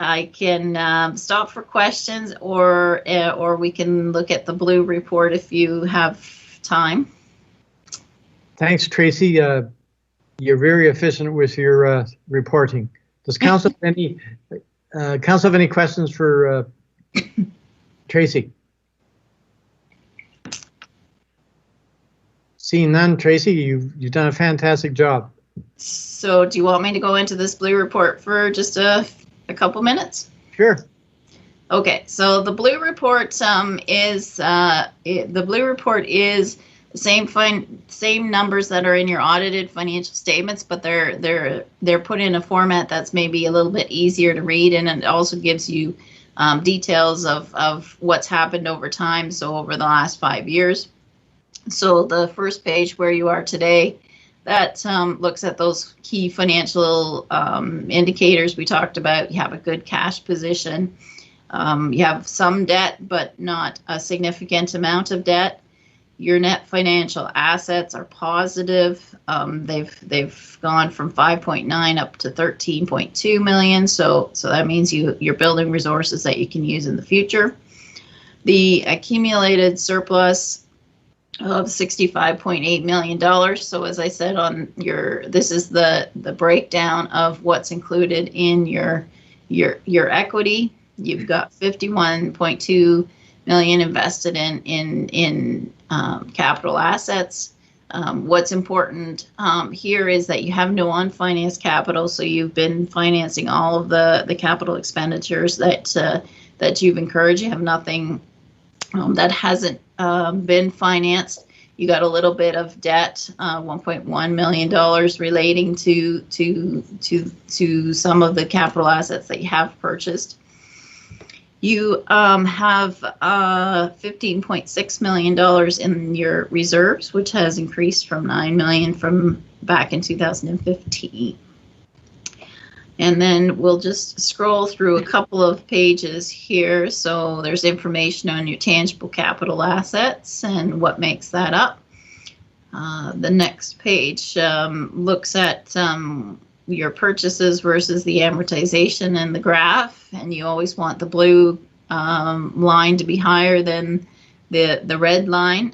I can stop for questions, or we can look at the blue report if you have time. Thanks, Tracy. You're very efficient with your reporting. Does council have any questions for Tracy? Seeing none, Tracy, you've done a fantastic job. So do you want me to go into this blue report for just a couple minutes? Sure. Okay, so the blue report is the same numbers that are in your audited financial statements, but they're put in a format that's maybe a little bit easier to read, and it also gives you details of what's happened over time, so over the last 5 years. So the first page where you are today, that looks at those key financial indicators we talked about. You have a good cash position. You have some debt, but not a significant amount of debt. Your net financial assets are positive. They've gone from 5.9 up to 13.2 million. So that means you're building resources that you can use in the future. The accumulated surplus of $65.8 million. So as I said this is the breakdown of what's included in your equity. You've got 51.2 million invested in capital assets. What's important here is that you have no unfinanced capital, so you've been financing all of the capital expenditures that you've encouraged. You have nothing that hasn't been financed. You got a little bit of debt, $1.1 million relating to some of the capital assets that you have purchased. You have $15.6 million in your reserves, which has increased from $9 million from back in 2015. And then we'll just scroll through a couple of pages here. So there's information on your tangible capital assets and what makes that up. The next page looks at your purchases versus the amortization in the graph, and you always want the blue line to be higher than the red line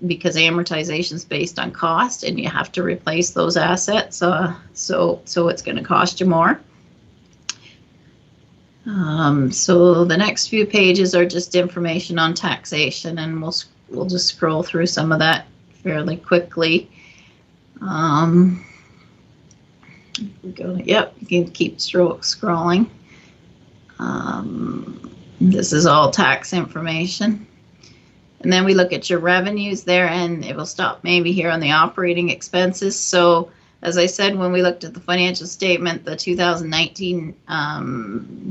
because amortization is based on cost, and you have to replace those assets, so it's going to cost you more. So the next few pages are just information on taxation, and we'll just scroll through some of that fairly quickly. Yep, you can keep scrolling. This is all tax information. And then we look at your revenues there, and it will stop maybe here on the operating expenses. So as I said, when we looked at the financial statement, the 2019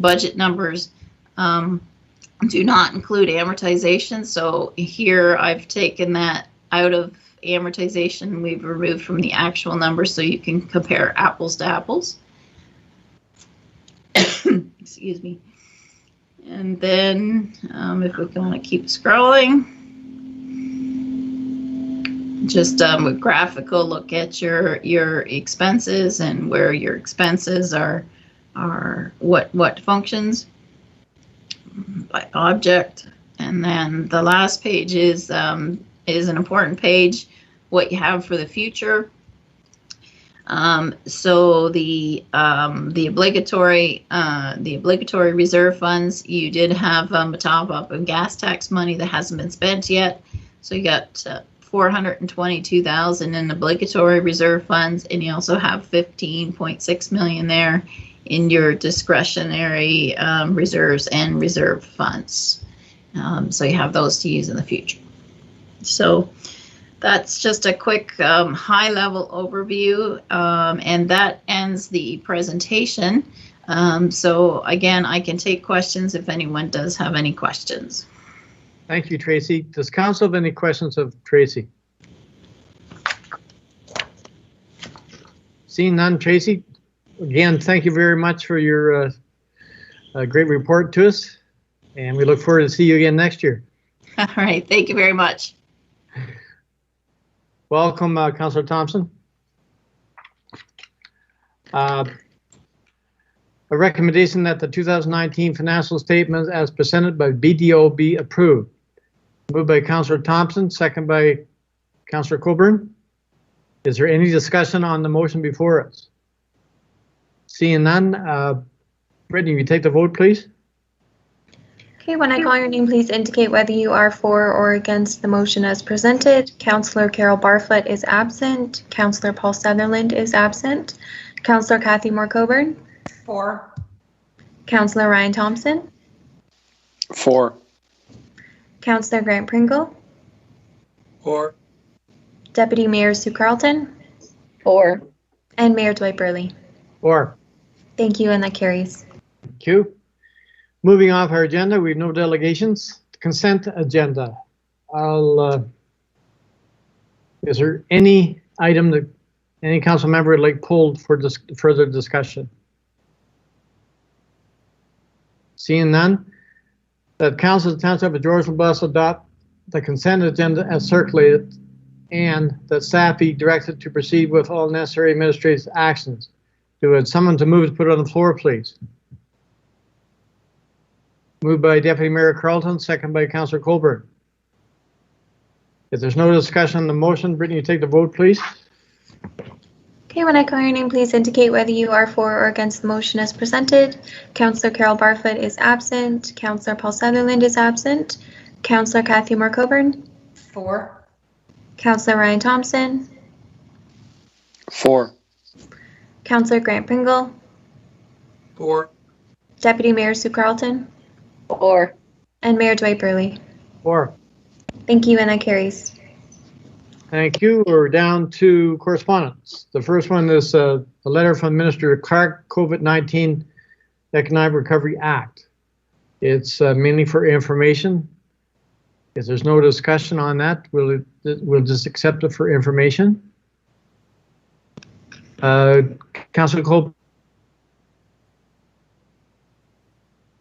budget numbers do not include amortization. So here I've taken that out of amortization. We've removed from the actual numbers so you can compare apples to apples. Excuse me. And then if we want to keep scrolling, just a graphical look at your expenses and where your expenses are what functions by object. And then the last page is an important page, what you have for the future. So the obligatory reserve funds, you did have a top up of gas tax money that hasn't been spent yet. So you got 422,000 in obligatory reserve funds, and you also have 15.6 million there in your discretionary reserves and reserve funds. So you have those to use in the future. So that's just a quick high-level overview, and that ends the presentation. So again, I can take questions if anyone does have any questions. Thank you, Tracy. Does council have any questions of Tracy? Seeing none, Tracy, again, thank you very much for your great report to us, and we look forward to see you again next year. All right, thank you very much. Welcome, Councillor Thompson. A recommendation that the 2019 financial statements as presented by BDO be approved. Moved by Councillor Thompson, second by Councillor Coburn. Is there any discussion on the motion before us? Seeing none, Brittany, will you take the vote, please? Okay, when I call your name, please indicate whether you are for or against the motion as presented. Councillor Carol Barfoot is absent. Councillor Paul Sutherland is absent. Councillor Kathy Moore Coburn. For. Councillor Ryan Thompson. For. Councillor Grant Pringle. For. Deputy Mayor Sue Carlton. For. And Mayor Dwight Burley. For. Thank you, and that carries. Thank you. Moving off our agenda, we have no delegations. Consent agenda. Is there any item that any council member would like pulled for further discussion? Seeing none, that council of the Township of Georgian Bluffs adopt the consent agenda as circulated, and that staff be directed to proceed with all necessary administrative actions. Do it. Someone to move to put it on the floor, please. Moved by Deputy Mayor Carlton, second by Councillor Colburn. If there's no discussion on the motion, Brittany, you take the vote, please. Okay, when I call your name, please indicate whether you are for or against the motion as presented. Councillor Carol Barfoot is absent. Councillor Paul Sutherland is absent. Councillor Kathy Moore Coburn. For. Councillor Ryan Thompson. For. Councillor Grant Pringle. For. Deputy Mayor Sue Carlton. For. And Mayor Dwight Burley. For. Thank you, and that carries. Thank you. We're down to correspondence. The first one is a letter from Minister Clark, COVID-19 Economic Recovery Act. It's mainly for information. If there's no discussion on that, we'll just accept it for information. Councillor Colburn.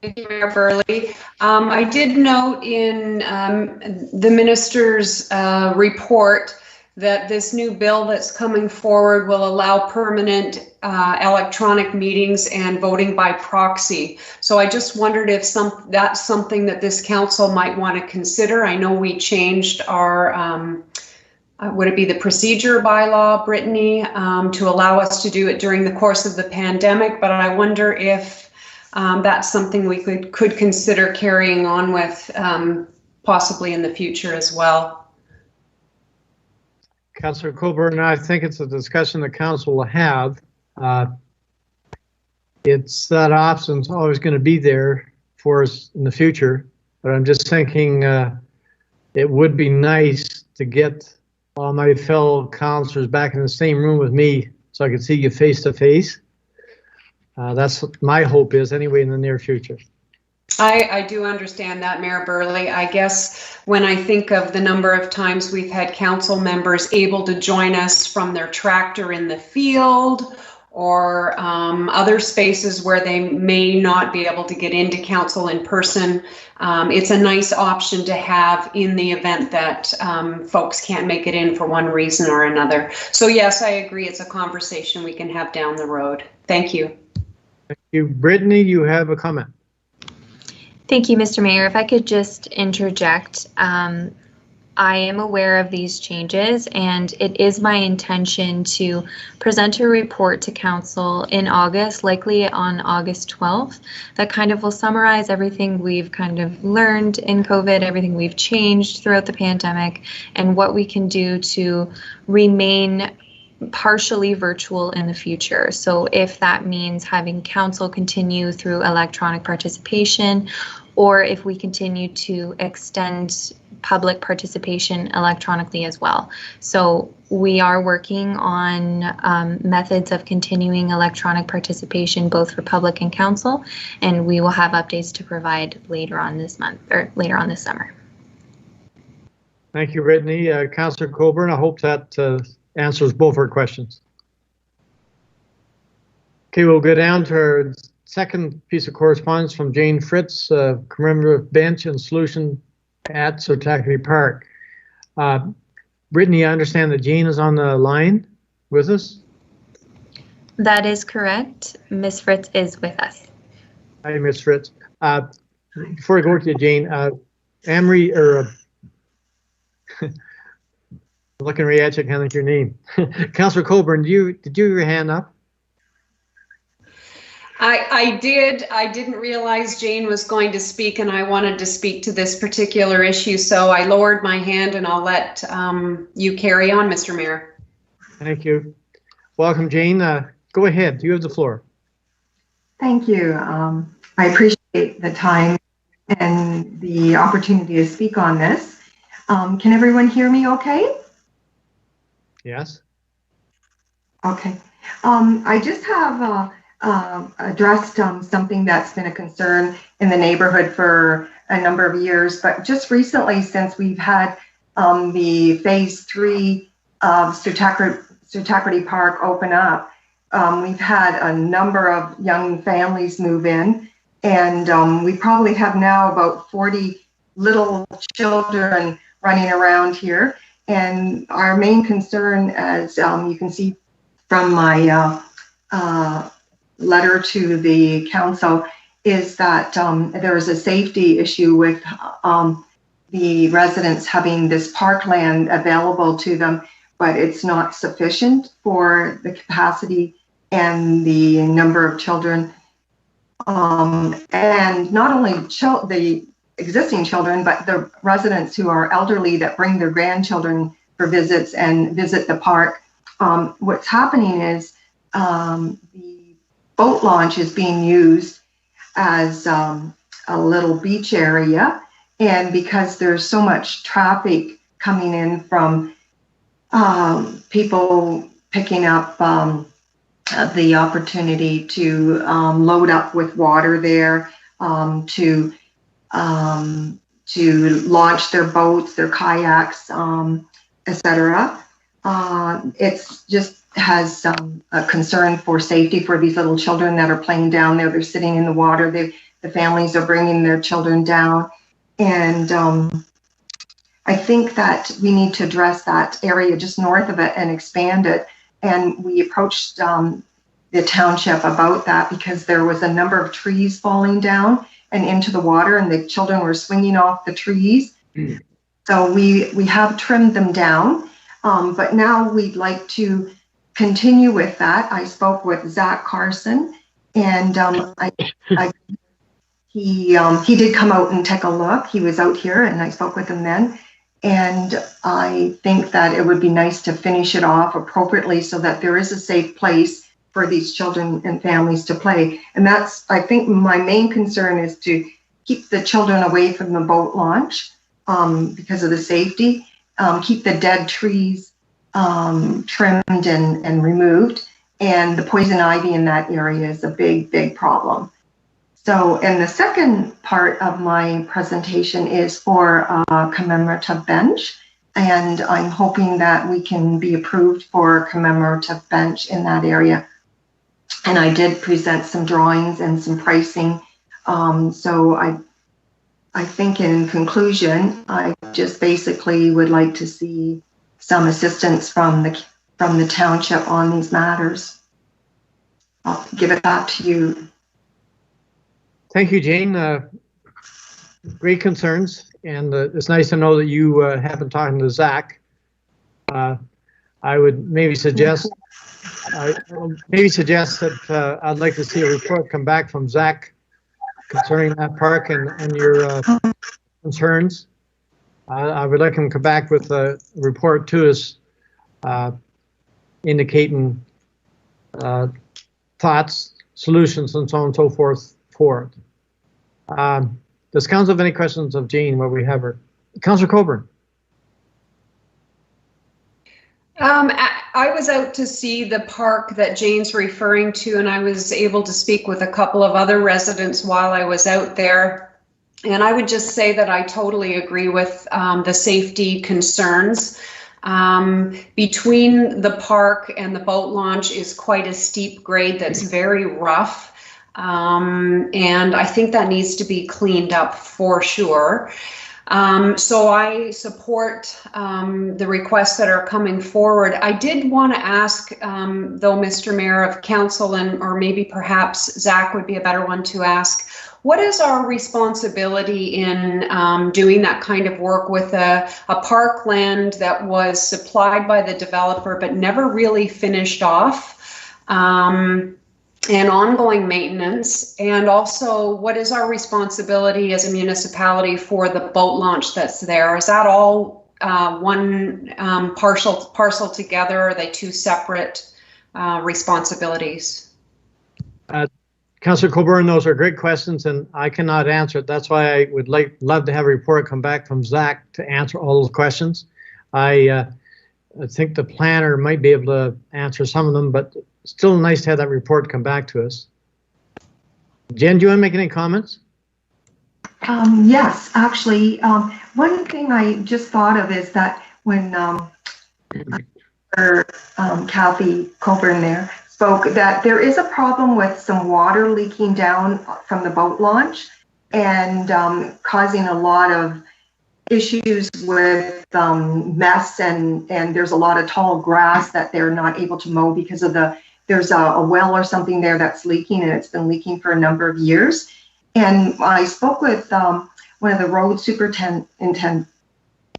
Thank you, Mayor Burley. I did note in the minister's report that this new bill that's coming forward will allow permanent electronic meetings and voting by proxy. So I just wondered if that's something that this council might want to consider. I know we changed our, would it be the procedure bylaw, Brittany, to allow us to do it during the course of the pandemic, but I wonder if that's something we could consider carrying on with possibly in the future as well. Councillor Colburn, I think it's a discussion the council will have. It's that option's always going to be there for us in the future. But I'm just thinking it would be nice to get all my fellow counselors back in the same room with me so I could see you face to face. That's what my hope is anyway in the near future. I do understand that, Mayor Burley. I guess when I think of the number of times we've had council members able to join us from their tractor in the field or other spaces where they may not be able to get into council in person, it's a nice option to have in the event that folks can't make it in for one reason or another. So yes, I agree. It's a conversation we can have down the road. Thank you. Thank you. Brittany, you have a comment. Thank you, Mr. Mayor. If I could just interject, I am aware of these changes, and it is my intention to present a report to council in August, likely on August 12th, that kind of will summarize everything we've kind of learned in COVID, everything we've changed throughout the pandemic, and what we can do to remain partially virtual in the future. So if that means having council continue through electronic participation, or if we continue to extend public participation electronically as well. So we are working on methods of continuing electronic participation both for public and council, and we will have updates to provide later on this month or later on this summer. Thank you, Brittany. Councillor Coburn, I hope that answers both our questions. Okay, we'll go down to our second piece of correspondence from Jane Fritz, Commemorative Bench and Solution at Sotacabee Park. Brittany, I understand that Jane is on the line with us. That is correct. Ms. Fritz is with us. Hi, Ms. Fritz. Before I go to you, Jane, Amory, or looking right at you, I can't think your name. Councillor Coburn, did you have your hand up? I did. I didn't realize Jane was going to speak, and I wanted to speak to this particular issue, so I lowered my hand, and I'll let you carry on, Mr. Mayor. Thank you. Welcome, Jane. Go ahead. You have the floor. Thank you. I appreciate the time and the opportunity to speak on this. Can everyone hear me okay? Yes. Okay. I just have addressed something that's been a concern in the neighborhood for a number of years, but just recently, since we've had the phase 3 of Sotacabee Park open up, we've had a number of young families move in, and we probably have now about 40 little children running around here. And our main concern, as you can see from my letter to the council, is that there is a safety issue with the residents having this parkland available to them, but it's not sufficient for the capacity and the number of children. And not only the existing children, but the residents who are elderly that bring their grandchildren for visits and visit the park. What's happening is the boat launch is being used as a little beach area, and because there's so much traffic coming in from people picking up the opportunity to load up with water there, to launch their boats, their kayaks, etc. It's just has a concern for safety for these little children that are playing down there. They're sitting in the water. The families are bringing their children down. And I think that we need to address that area just north of it and expand it. And we approached the township about that because there was a number of trees falling down and into the water, and the children were swinging off the trees. So we have trimmed them down, but now we'd like to continue with that. I spoke with Zach Carson, and he did come out and take a look. He was out here, and I spoke with him then. And I think that it would be nice to finish it off appropriately so that there is a safe place for these children and families to play. And that's, I think my main concern is to keep the children away from the boat launch because of the safety, keep the dead trees trimmed and removed. And the poison ivy in that area is a big, big problem. So, and the second part of my presentation is for a commemorative bench. And I'm hoping that we can be approved for a commemorative bench in that area. And I did present some drawings and some pricing. So I think in conclusion, I just basically would like to see some assistance from the township on these matters. I'll give it back to you. Thank you, Jane. Great concerns, and it's nice to know that you have been talking to Zach. I would maybe suggest that I'd like to see a report come back from Zach concerning that park and your concerns. I would like him to come back with a report to us indicating thoughts, solutions, and so on and so forth for it. Does council have any questions of Jane while we have her? Councillor Coburn. I was out to see the park that Jane's referring to, and I was able to speak with a couple of other residents while I was out there. And I would just say that I totally agree with the safety concerns. Between the park and the boat launch is quite a steep grade that's very rough. And I think that needs to be cleaned up for sure. So I support the requests that are coming forward. I did want to ask, though, Mr. Mayor, of council, or maybe perhaps Zach would be a better one to ask, what is our responsibility in doing that kind of work with a parkland that was supplied by the developer but never really finished off? And ongoing maintenance, and also what is our responsibility as a municipality for the boat launch that's there? Is that all one parcel together? Are they two separate responsibilities? Councillor Coburn, those are great questions, and I cannot answer it. That's why I would love to have a report come back from Zach to answer all those questions. I think the planner might be able to answer some of them, but still nice to have that report come back to us. Jen, do you want to make any comments? Yes, actually, one thing I just thought of is that when Kathy Coburn there spoke, that there is a problem with some water leaking down from the boat launch and causing a lot of issues with mess, and there's a lot of tall grass that they're not able to mow because of there's a well or something there that's leaking, and it's been leaking for a number of years. And I spoke with one of the road superintendents,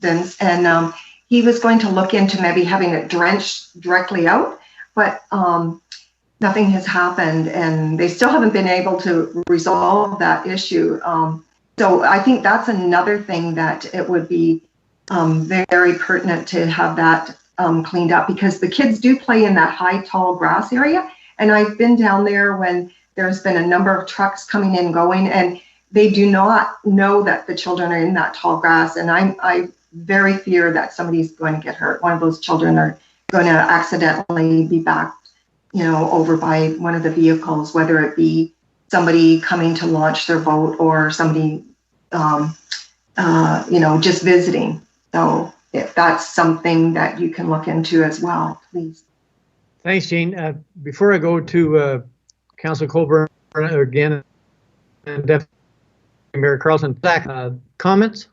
and he was going to look into maybe having it drenched directly out, but nothing has happened, and they still haven't been able to resolve that issue. So I think that's another thing that it would be very pertinent to have that cleaned up, because the kids do play in that high, tall grass area. And I've been down there when there's been a number of trucks coming and going, and they do not know that the children are in that tall grass. And I very fear that somebody's going to get hurt. One of those children are going to accidentally be backed, over by one of the vehicles, whether it be somebody coming to launch their boat or somebody, just visiting. So if that's something that you can look into as well, please. Thanks, Jane. Before I go to Councillor Colburn again, and Deputy Mayor Carlson, Zach, comments?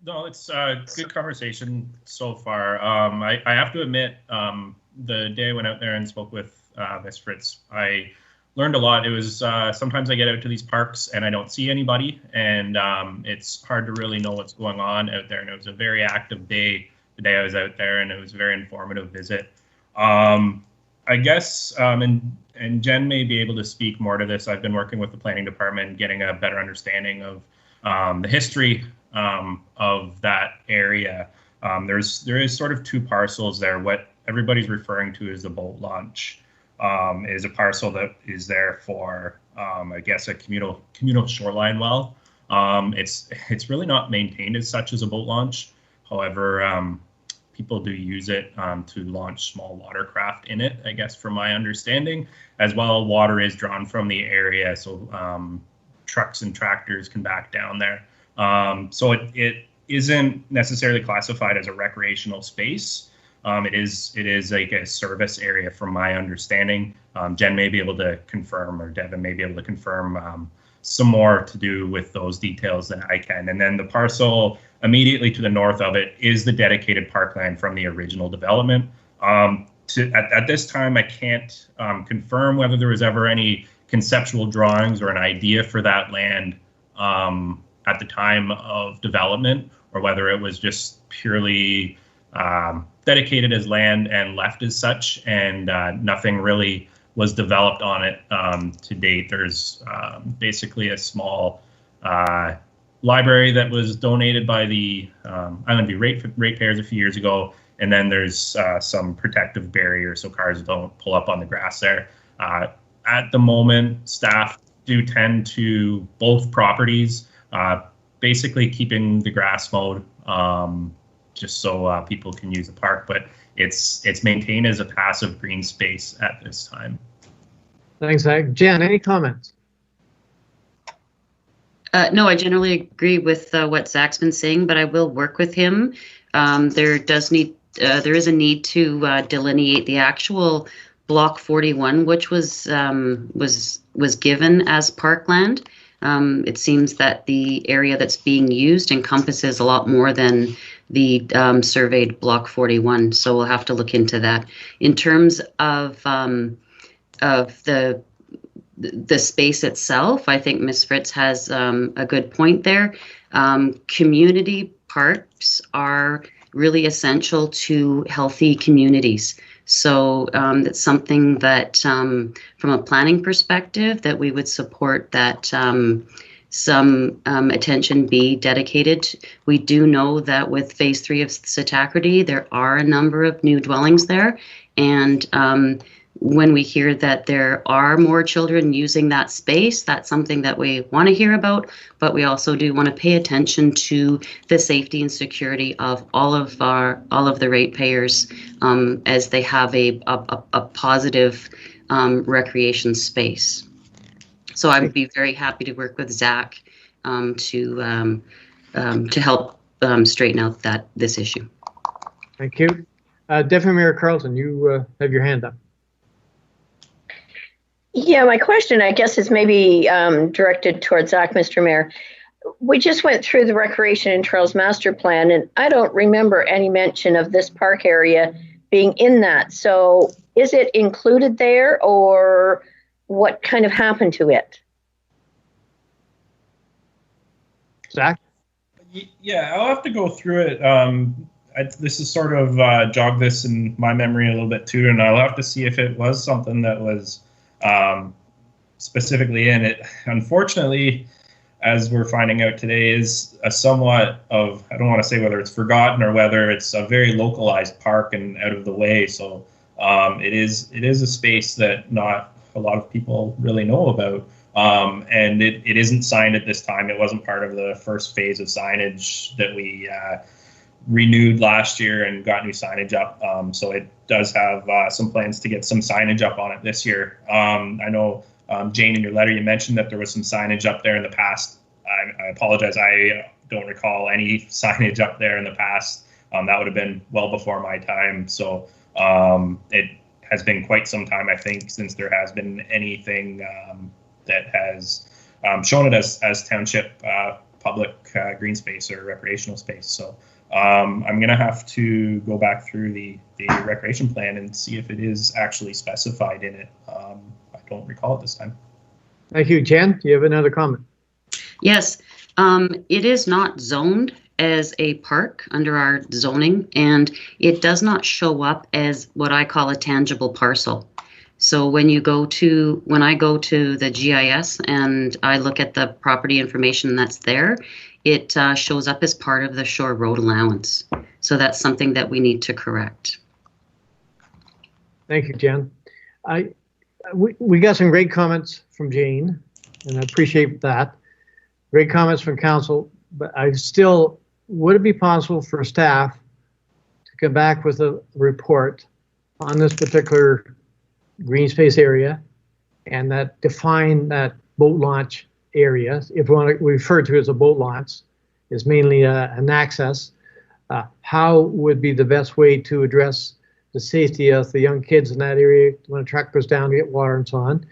No, it's a good conversation so far. I have to admit, the day I went out there and spoke with Ms. Fritz, I learned a lot. It was sometimes I get out to these parks and I don't see anybody, and it's hard to really know what's going on out there. And it was a very active day the day I was out there, and it was a very informative visit. I guess, and Jen may be able to speak more to this. I've been working with the planning department, getting a better understanding of the history of that area. There is sort of two parcels there. What everybody's referring to as the boat launch is a parcel that is there for, I guess, a communal shoreline well. It's really not maintained as such as a boat launch. However, people do use it to launch small watercraft in it, I guess, from my understanding. As well, water is drawn from the area, so trucks and tractors can back down there. So it isn't necessarily classified as a recreational space. It is like a service area from my understanding. Jen may be able to confirm, or Devin may be able to confirm some more to do with those details than I can. And then the parcel immediately to the north of it is the dedicated parkland from the original development. At this time, I can't confirm whether there was ever any conceptual drawings or an idea for that land at the time of development, or whether it was just purely dedicated as land and left as such, and nothing really was developed on it to date. There's basically a small library that was donated by the Island View ratepayers a few years ago, and then there's some protective barrier so cars don't pull up on the grass there. At the moment, staff do tend to both properties, basically keeping the grass mowed just so people can use the park, but it's maintained as a passive green space at this time. Thanks, Zach. Jen, any comments? No, I generally agree with what Zach's been saying, but I will work with him. There is a need to delineate the actual Block 41, which was given as parkland. It seems that the area that's being used encompasses a lot more than the surveyed Block 41, so we'll have to look into that. In terms of the space itself, I think Ms. Fritz has a good point there. Community parks are really essential to healthy communities. So that's something that, from a planning perspective, that we would support that some attention be dedicated. We do know that with Phase 3 of Sitacrity, there are a number of new dwellings there, and when we hear that there are more children using that space, that's something that we want to hear about, but we also do want to pay attention to the safety and security of all of the ratepayers as they have a positive recreation space. So I would be very happy to work with Zach to help straighten out this issue. Thank you. Deputy Mayor Carlson, you have your hand up. Yeah, my question, I guess, is maybe directed towards Zach, Mr. Mayor. We just went through the Recreation and Trails Master Plan, and I don't remember any mention of this park area being in that. So is it included there, or what kind of happened to it? Zach? Yeah, I'll have to go through it. This is sort of jogged this in my memory a little bit too, and I'll have to see if it was something that was specifically in it. Unfortunately, as we're finding out today, is a somewhat of, I don't want to say whether it's forgotten or whether it's a very localized park and out of the way. So it is a space that not a lot of people really know about. And it isn't signed at this time. It wasn't part of the first phase of signage that we renewed last year and got new signage up. So it does have some plans to get some signage up on it this year. I know, Jane, in your letter, you mentioned that there was some signage up there in the past. I apologize. I don't recall any signage up there in the past. That would have been well before my time. So it has been quite some time, I think, since there has been anything that has shown it as township public green space or recreational space. So I'm going to have to go back through the recreation plan and see if it is actually specified in it. I don't recall it this time. Thank you. Jen, do you have another comment? Yes, it is not zoned as a park under our zoning, and it does not show up as what I call a tangible parcel. So when I go to the GIS and I look at the property information that's there, it shows up as part of the shore road allowance. So that's something that we need to correct. Thank you, Jen. We got some great comments from Jane, and I appreciate that. Great comments from council, but would it be possible for staff to come back with a report on this particular green space area and that define that boat launch area, if we want to refer to it as a boat launch, is mainly an access. How would be the best way to address the safety of the young kids in that area when a truck goes down to get water and so on?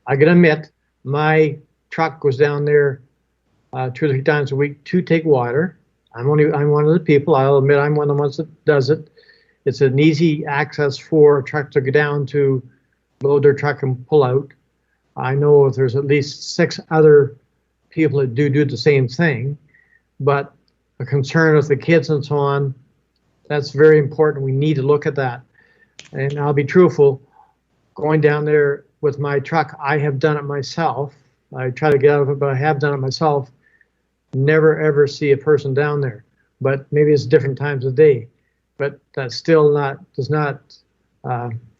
I can admit, my truck goes down there 2 or 3 times a week to take water. I'm one of the people. I'll admit I'm one of the ones that does it. It's an easy access for a truck to go down to load their truck and pull out. I know there's at least 6 other people that do the same thing, but a concern with the kids and so on, that's very important. We need to look at that. And I'll be truthful, going down there with my truck, I have done it myself. I try to get out of it, but I have done it myself. Never ever see a person down there, but maybe it's different times of day. But that still does not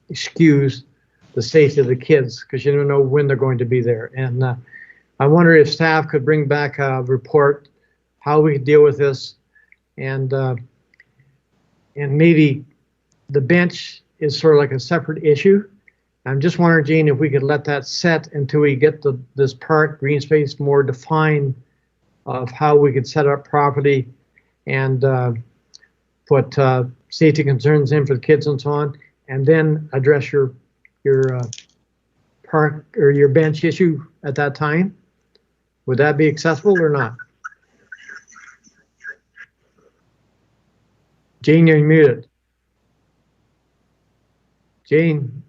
excuse the safety of the kids, because you don't know when they're going to be there. And I wonder if staff could bring back a report how we could deal with this, and maybe the bench is sort of like a separate issue. I'm just wondering, Jane, if we could let that set until we get this park green space more defined of how we could set up property and put safety concerns in for the kids and so on, and then address your park or your bench issue at that time. Would that be accessible or not? Jane, you're muted. Jane.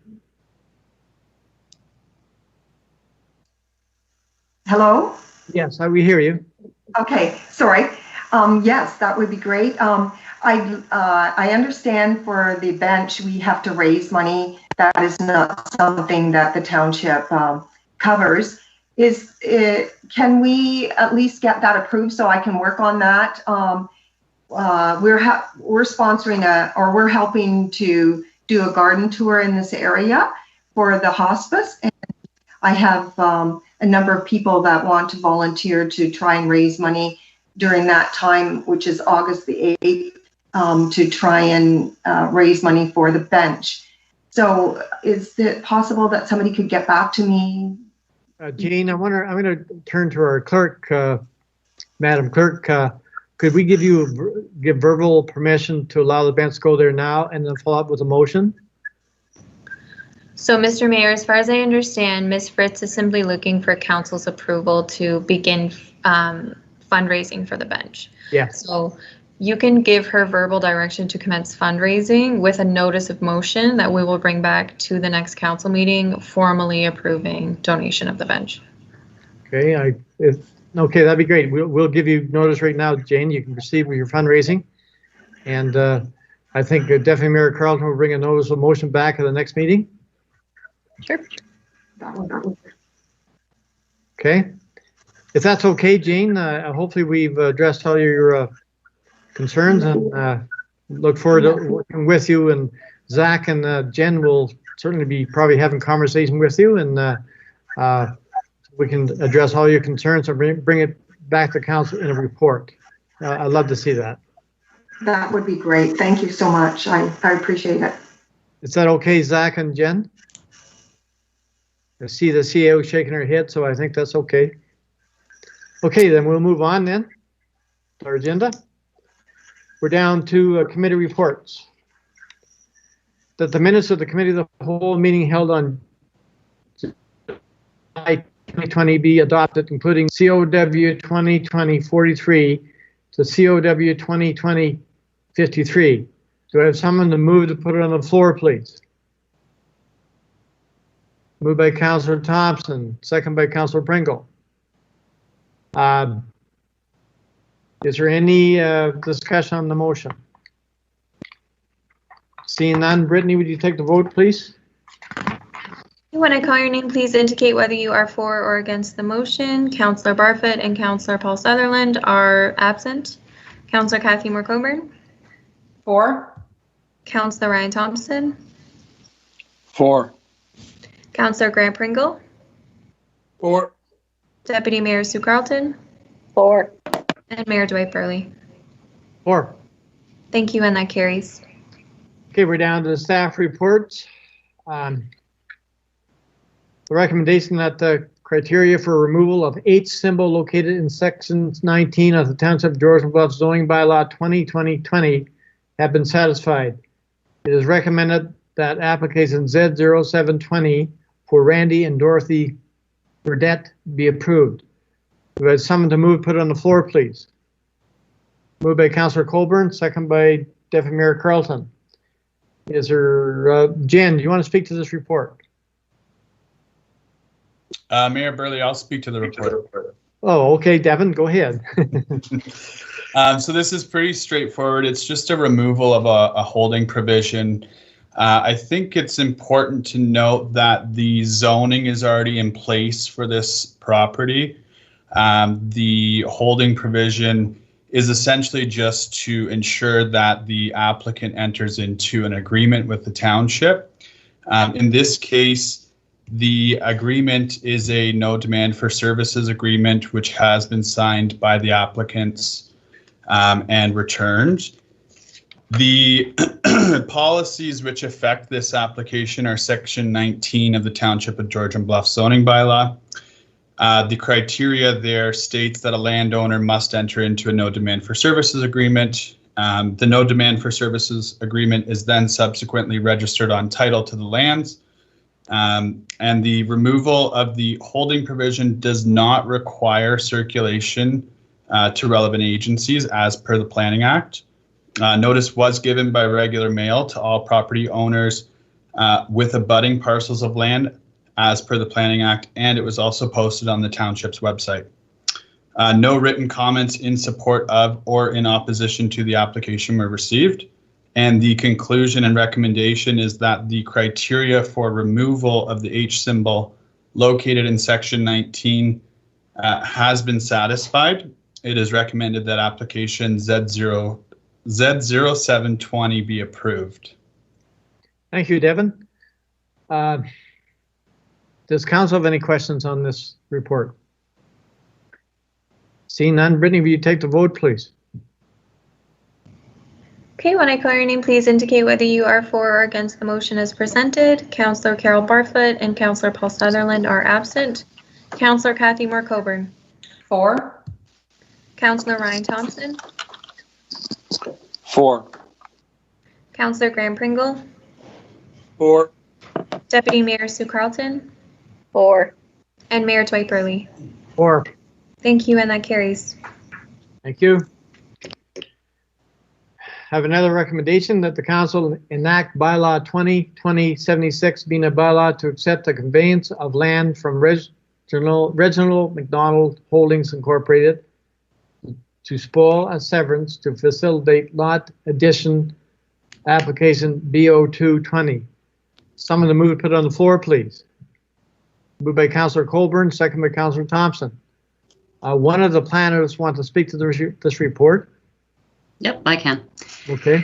Hello? Yes, we hear you. Okay, sorry. Yes, that would be great. I understand for the bench, we have to raise money. That is not something that the township covers. Can we at least get that approved so I can work on that? We're sponsoring we're helping to do a garden tour in this area for the hospice, and I have a number of people that want to volunteer to try and raise money during that time, which is August the 8th, to try and raise money for the bench. So is it possible that somebody could get back to me? Jane, I'm going to turn to our clerk, Madam Clerk. Could we give verbal permission to allow the bench to go there now and then follow up with a motion? So, Mr. Mayor, as far as I understand, Ms. Fritz is simply looking for council's approval to begin fundraising for the bench. Yes. So you can give her verbal direction to commence fundraising with a notice of motion that we will bring back to the next council meeting, formally approving donation of the bench. Okay, okay, that'd be great. We'll give you notice right now, Jane. You can proceed with your fundraising. And I think Deputy Mayor Carlton will bring a notice of motion back at the next meeting. Sure. Okay. If that's okay, Jane, hopefully we've addressed all your concerns, and look forward to working with you. And Zach and Jen will certainly be probably having conversation with you, and we can address all your concerns and bring it back to council in a report. I'd love to see that. That would be great. Thank you so much. I appreciate it. Is that okay, Zach and Jen? I see the CEO shaking her head, so I think that's okay. Okay, then we'll move on then to our agenda. We're down to committee reports. That the minutes of the committee of the whole meeting held on July 2020 be adopted, including COW 2020-43 to COW 2020-53. Do I have someone to move to put it on the floor, please? Moved by Councillor Thompson, second by Councillor Pringle. Is there any discussion on the motion? Seeing none, Brittany, would you take the vote, please? When I call your name, please indicate whether you are for or against the motion. Councillor Barfoot and Councillor Paul Sutherland are absent. Councillor Kathy Moore-Coburn. For. Councillor Ryan Thompson. For. Councillor Grant Pringle. For. Deputy Mayor Sue Carlton. For. And Mayor Dwight Burley. 4. Thank you, and that carries. Okay, we're down to the staff reports. The recommendation that the criteria for removal of H symbol located in section 19 of the Township of Georgian Bluff zoning bylaw 2020 have been satisfied. It is recommended that application Z0720 for Randy and Dorothy Burdette be approved. We had someone to move, put it on the floor, please. Moved by Councillor Colburn, second by Deputy Mayor Carlton. Is there, Jen, do you want to speak to this report? Mayor Burley, I'll speak to the report. Oh, okay, Devin, go ahead. So this is pretty straightforward. It's just a removal of a holding provision. I think it's important to note that the zoning is already in place for this property. The holding provision is essentially just to ensure that the applicant enters into an agreement with the township. In this case, the agreement is a no demand for services agreement, which has been signed by the applicants and returned. The policies which affect this application are section 19 of the Township of Georgian Bluff zoning bylaw. The criteria there states that a landowner must enter into a no demand for services agreement. The no demand for services agreement is then subsequently registered on title to the lands. And the removal of the holding provision does not require circulation to relevant agencies as per the Planning Act. Notice was given by regular mail to all property owners with abutting parcels of land as per the Planning Act, and it was also posted on the township's website. No written comments in support of or in opposition to the application were received. And the conclusion and recommendation is that the criteria for removal of the H symbol located in section 19 has been satisfied. It is recommended that application Z0720 be approved. Thank you, Devin. Does council have any questions on this report? Seeing none, Brittany, will you take the vote, please? Okay, when I call your name, please indicate whether you are for or against the motion as presented. Councillor Carol Barfoot and Councillor Paul Sutherland are absent. Councillor Kathy Moore-Coburn. For. Councillor Ryan Thompson. For. Councillor Graham Pringle. For. Deputy Mayor Sue Carlton. For. And Mayor Dwight Burley. 4. Thank you, and that carries. Thank you. Have another recommendation that the council enact bylaw 2020-76 being a bylaw to accept the conveyance of land from Reginald McDonald Holdings Incorporated to spoil a severance to facilitate lot addition application BO220. Someone to move, put it on the floor, please. Moved by Councillor Colburn, second by Councillor Thompson. One of the planners want to speak to this report. Yep, I can. Okay.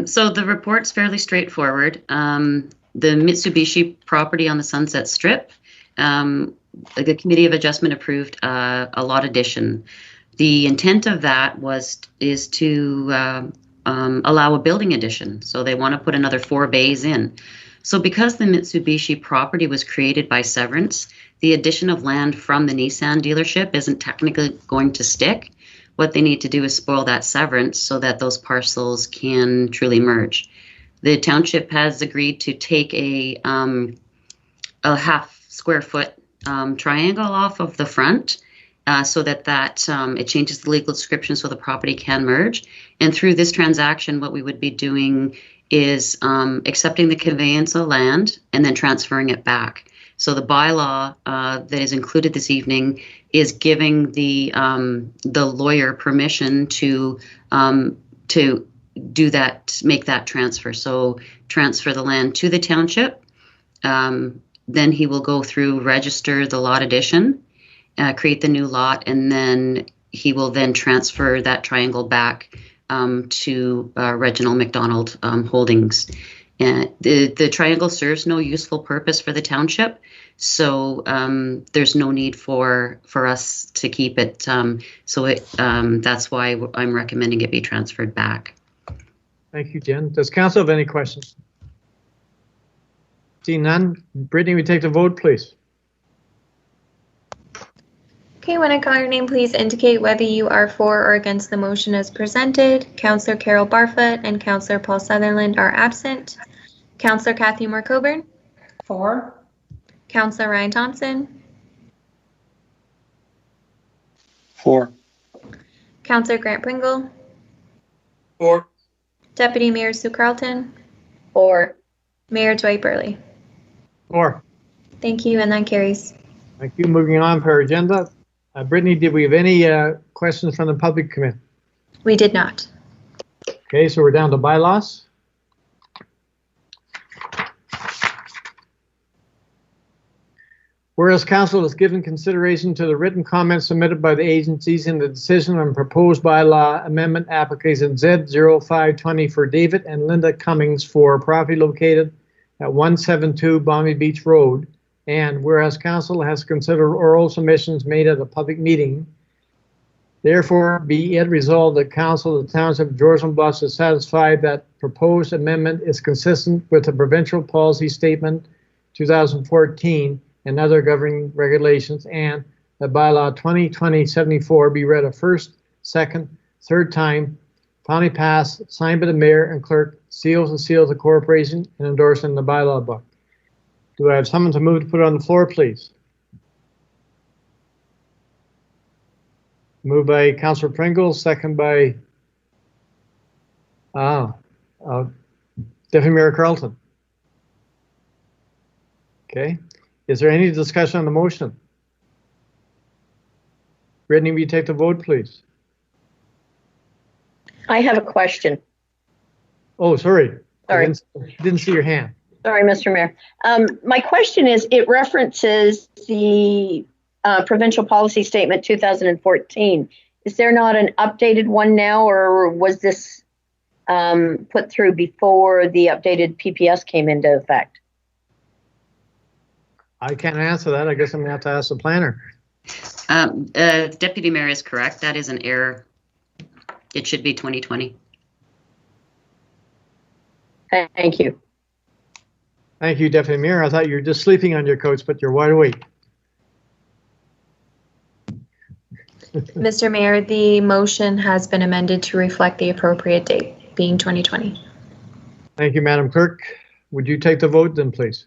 So the report's fairly straightforward. The Mitsubishi property on the Sunset Strip, the Committee of Adjustment approved a lot addition. The intent of that is to allow a building addition. So they want to put another 4 bays in. So because the Mitsubishi property was created by severance, the addition of land from the Nissan dealership isn't technically going to stick. What they need to do is spoil that severance so that those parcels can truly merge. The township has agreed to take a half square foot triangle off of the front so that it changes the legal description so the property can merge. And through this transaction, what we would be doing is accepting the conveyance of land and then transferring it back. So the bylaw that is included this evening is giving the lawyer permission to do that, make that transfer. So transfer the land to the township, then he will go through, register the lot addition, create the new lot, and then he will then transfer that triangle back to Reginald McDonald Holdings. And the triangle serves no useful purpose for the township, so there's no need for us to keep it. That's why I'm recommending it be transferred back. Thank you, Jen. Does council have any questions? Seeing none, Brittany, we take the vote, please. Okay, when I call your name, please indicate whether you are for or against the motion as presented. Councillor Carol Barfoot and Councillor Paul Sutherland are absent. Councillor Kathy Moore-Coburn? For. Councillor Ryan Thompson? For. Councillor Grant Pringle? For. Deputy Mayor Sue Carlton? For. Mayor Dwight Burley? 4. Thank you, and that carries. Thank you. Moving on per agenda. Brittany, did we have any questions from the public committee? We did not. Okay, so we're down to bylaws. Whereas council has given consideration to the written comments submitted by the agencies in the decision on proposed bylaw amendment application Z0520 for David and Linda Cummings for property located at 172 Balmy Beach Road, and whereas council has considered oral submissions made at a public meeting, therefore be it resolved that council of the Township of Georgian Bluffs is satisfied that proposed amendment is consistent with the Provincial Policy Statement 2014 and other governing regulations, and that bylaw 2020-74 be read a first, second, third time, finally passed, signed by the mayor and clerk, seals and seals of the corporation, and endorsed in the bylaw book. Do I have someone to move to put it on the floor, please? Moved by Councillor Pringle, second by Deputy Mayor Carlton. Okay. Is there any discussion on the motion? Brittany, will you take the vote, please? I have a question. Oh, sorry. Sorry. I didn't see your hand. Sorry, Mr. Mayor. My question is, it references the Provincial Policy Statement 2014. Is there not an updated one now, or was this put through before the updated PPS came into effect? I can't answer that. I guess I'm going to have to ask the planner. Deputy Mayor is correct. That is an error. It should be 2020. Thank you. Thank you, Deputy Mayor. I thought you were just sleeping on your couch, but you're wide awake. Mr. Mayor, the motion has been amended to reflect the appropriate date, being 2020. Thank you, Madam Clerk. Would you take the vote then, please?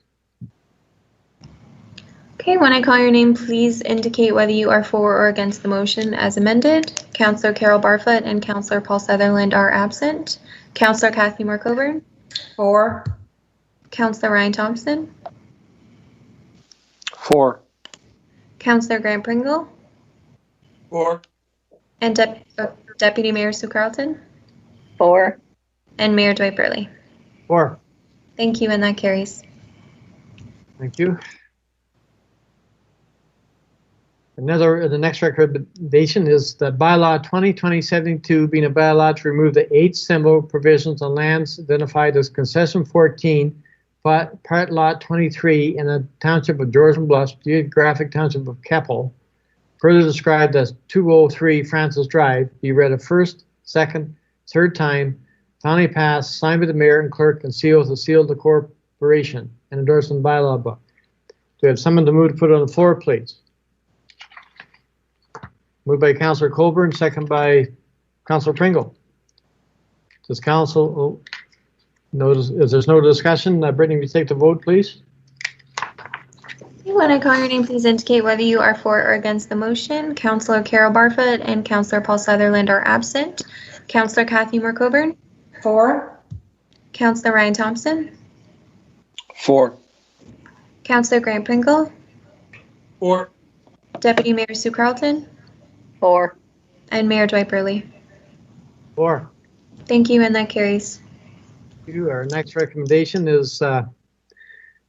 Okay, when I call your name, please indicate whether you are for or against the motion as amended. Councillor Carol Barfoot and Councillor Paul Sutherland are absent. Councillor Kathy Moore-Coburn? For. Councillor Ryan Thompson? For. Councillor Grant Pringle? For. And Deputy Mayor Sue Carlton? For. And Mayor Dwight Burley? 4. Thank you, and that carries. Thank you. The next recommendation is that bylaw 2020-72 being a bylaw to remove the 8 symbol provisions on lands identified as concession 14, but part lot 23 in the Township of Georgian Bluffs, geographic Township of Keppel, further described as 203 Francis Drive, be read a first, second, third time, finally passed, signed by the mayor and clerk, and sealed with the seal of the corporation, and endorsed in the bylaw book. Do we have someone to move to put it on the floor, please? Moved by Councillor Colburn, second by Councillor Pringle. Does council notice? If there's no discussion, Brittany, will you take the vote, please? When I call your name, please indicate whether you are for or against the motion. Councillor Carol Barfoot and Councillor Paul Sutherland are absent. Councillor Kathy Moore-Coburn? For. Councillor Ryan Thompson? For. Councillor Grant Pringle? For. Deputy Mayor Sue Carlton? For. And Mayor Dwight Burley? 4. Thank you, and that carries. Our next recommendation is that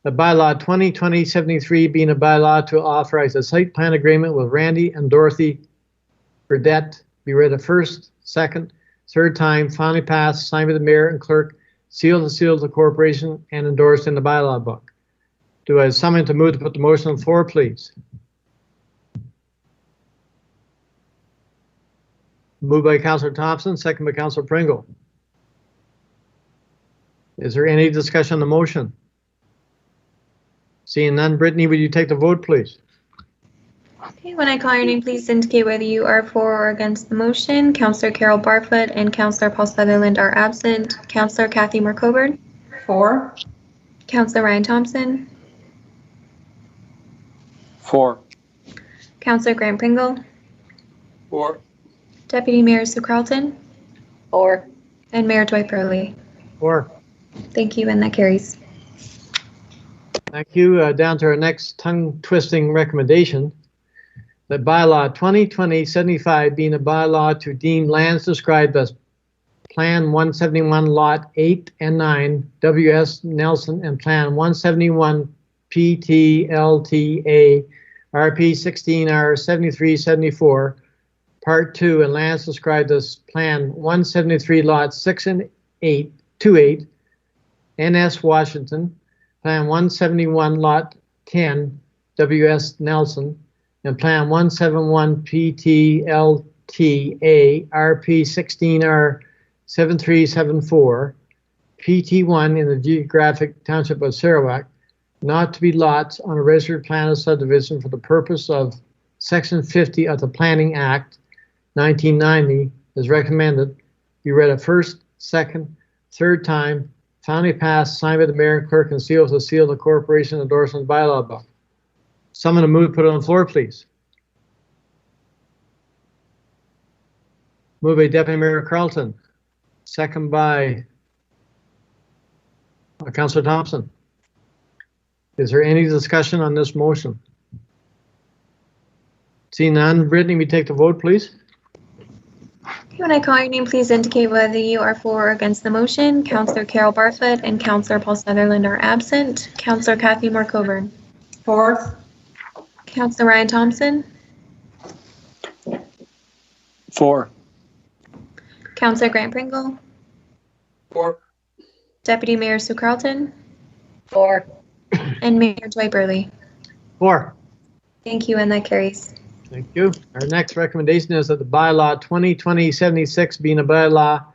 The bylaw 2020-73 being a bylaw to authorize a site plan agreement with Randy and Dorothy Burdette be read a first, second, third time, finally passed, signed by the mayor and clerk, sealed of the corporation, and endorsed in the bylaw book. Do I have someone to move to put the motion on the floor, please? Moved by Councillor Thompson, second by Councillor Pringle. Is there any discussion on the motion? Seeing none, Brittany, would you take the vote, please? Okay, when I call your name, please indicate whether you are for or against the motion. Councillor Carol Barfoot and Councillor Paul Sutherland are absent. Councillor Kathy Moore-Coburn. For. Councillor Ryan Thompson. For. Councillor Grant Pringle. For. Deputy Mayor Sue Carlton. For. And Mayor Dwight Burley. For. Thank you, and that carries. Thank you. Down to our next tongue-twisting recommendation. The bylaw 2020-75 being a bylaw to deem lands described as Plan 171 Lot 8 and 9, W.S. Nelson, and Plan 171 PTLTA, RP 16R 7374, Part 2, and lands described as Plan 173 Lot 6 and 28, N.S. Washington, Plan 171 Lot 10, W.S. Nelson, and Plan 171 PTLTA, RP 16R 7374, PT1 in the geographic township of Sarawak, not to be lots on a registered plan of subdivision for the purpose of Section 50 of the Planning Act 1990, as recommended, be read a first, second, third time, finally passed, signed by the mayor and clerk, and sealed with the seal of the corporation endorsement bylaw book. Someone to move, put it on the floor, please. Moved by Deputy Mayor Carlton, second by Councillor Thompson. Is there any discussion on this motion? Seeing none, Brittany, we take the vote, please. When I call your name, please indicate whether you are for or against the motion. Councillor Carol Barfoot and Councillor Paul Sutherland are absent. Councillor Kathy Moore-Coburn. For. Councillor Ryan Thompson. For. Councillor Grant Pringle. For. Deputy Mayor Sue Carlton. For. And Mayor Dwight Burley. For. Thank you, and that carries. Thank you. Our next recommendation is that the bylaw 2020-76 being a bylaw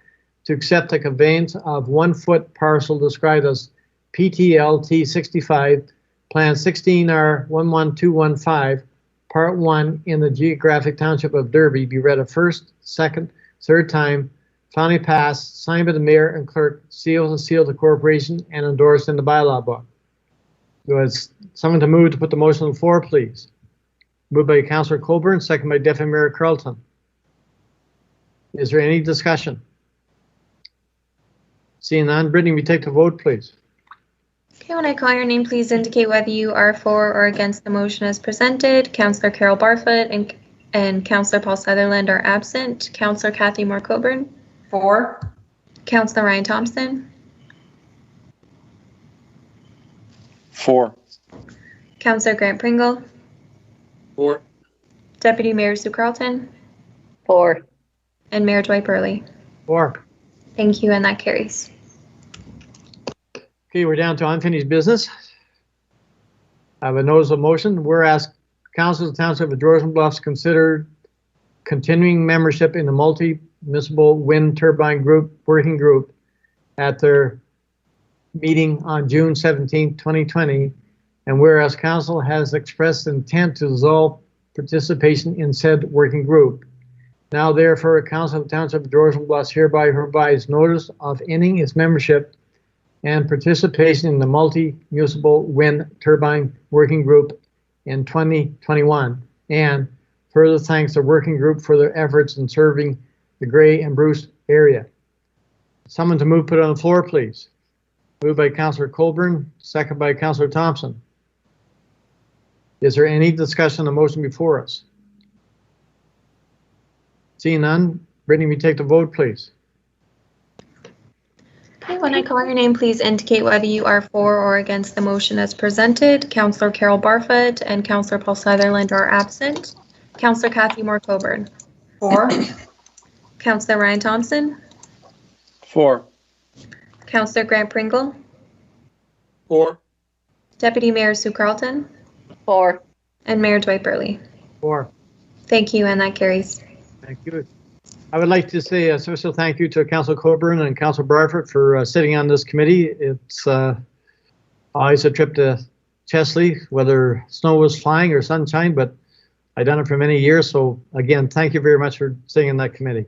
to accept the conveyance of 1 foot parcel described as PTLT 65, Plan 16R11215, Part 1 in the geographic township of Derby be read a first, second, third time, finally passed, signed by the mayor and clerk, sealed of the corporation, and endorsed in the bylaw book. Do I have someone to move to put the motion on the floor, please? Moved by Councillor Coburn, second by Deputy Mayor Carlton. Is there any discussion? Seeing none, Brittany, we take the vote, please. Okay, when I call your name, please indicate whether you are for or against the motion as presented. Councillor Carol Barfoot and Councillor Paul Sutherland are absent. Councillor Kathy Moore-Coburn. For. Councillor Ryan Thompson. For. Councillor Grant Pringle. For. Deputy Mayor Sue Carlton. For. And Mayor Dwight Burley. For. Thank you, and that carries. Okay, we're down to unfinished business. I have a notice of motion. Whereas Council of the Township of Georgian Bluffs considered continuing membership in the multi-municipal wind turbine group working group at their meeting on June 17, 2020. And whereas Council has expressed intent to dissolve participation in said working group. Now therefore, Council of the Township of Georgian Bluffs hereby provides notice of ending its membership and participation in the multi-municipal wind turbine working group in 2021. And further thanks the working group for their efforts in serving the Grey and Bruce area. Someone to move, put it on the floor, please. Moved by Councillor Colburn, second by Councillor Thompson. Is there any discussion on the motion before us? Seeing none, Brittany, we take the vote, please. Okay, when I call your name, please indicate whether you are for or against the motion as presented. Councillor Carol Barfoot and Councillor Paul Sutherland are absent. Councillor Kathy Moore-Coburn. For. Councillor Ryan Thompson. 4. Councillor Grant Pringle. 4. Deputy Mayor Sue Carlton. 4. And Mayor Dwight Burley. 4. Thank you, and that carries. Thank you. I would like to say a special thank you to Councillor Coburn and Councillor Barfoot for sitting on this committee. It's always a trip to Chesley, whether snow was flying or sunshine, but I've done it for many years. So again, thank you very much for sitting in that committee.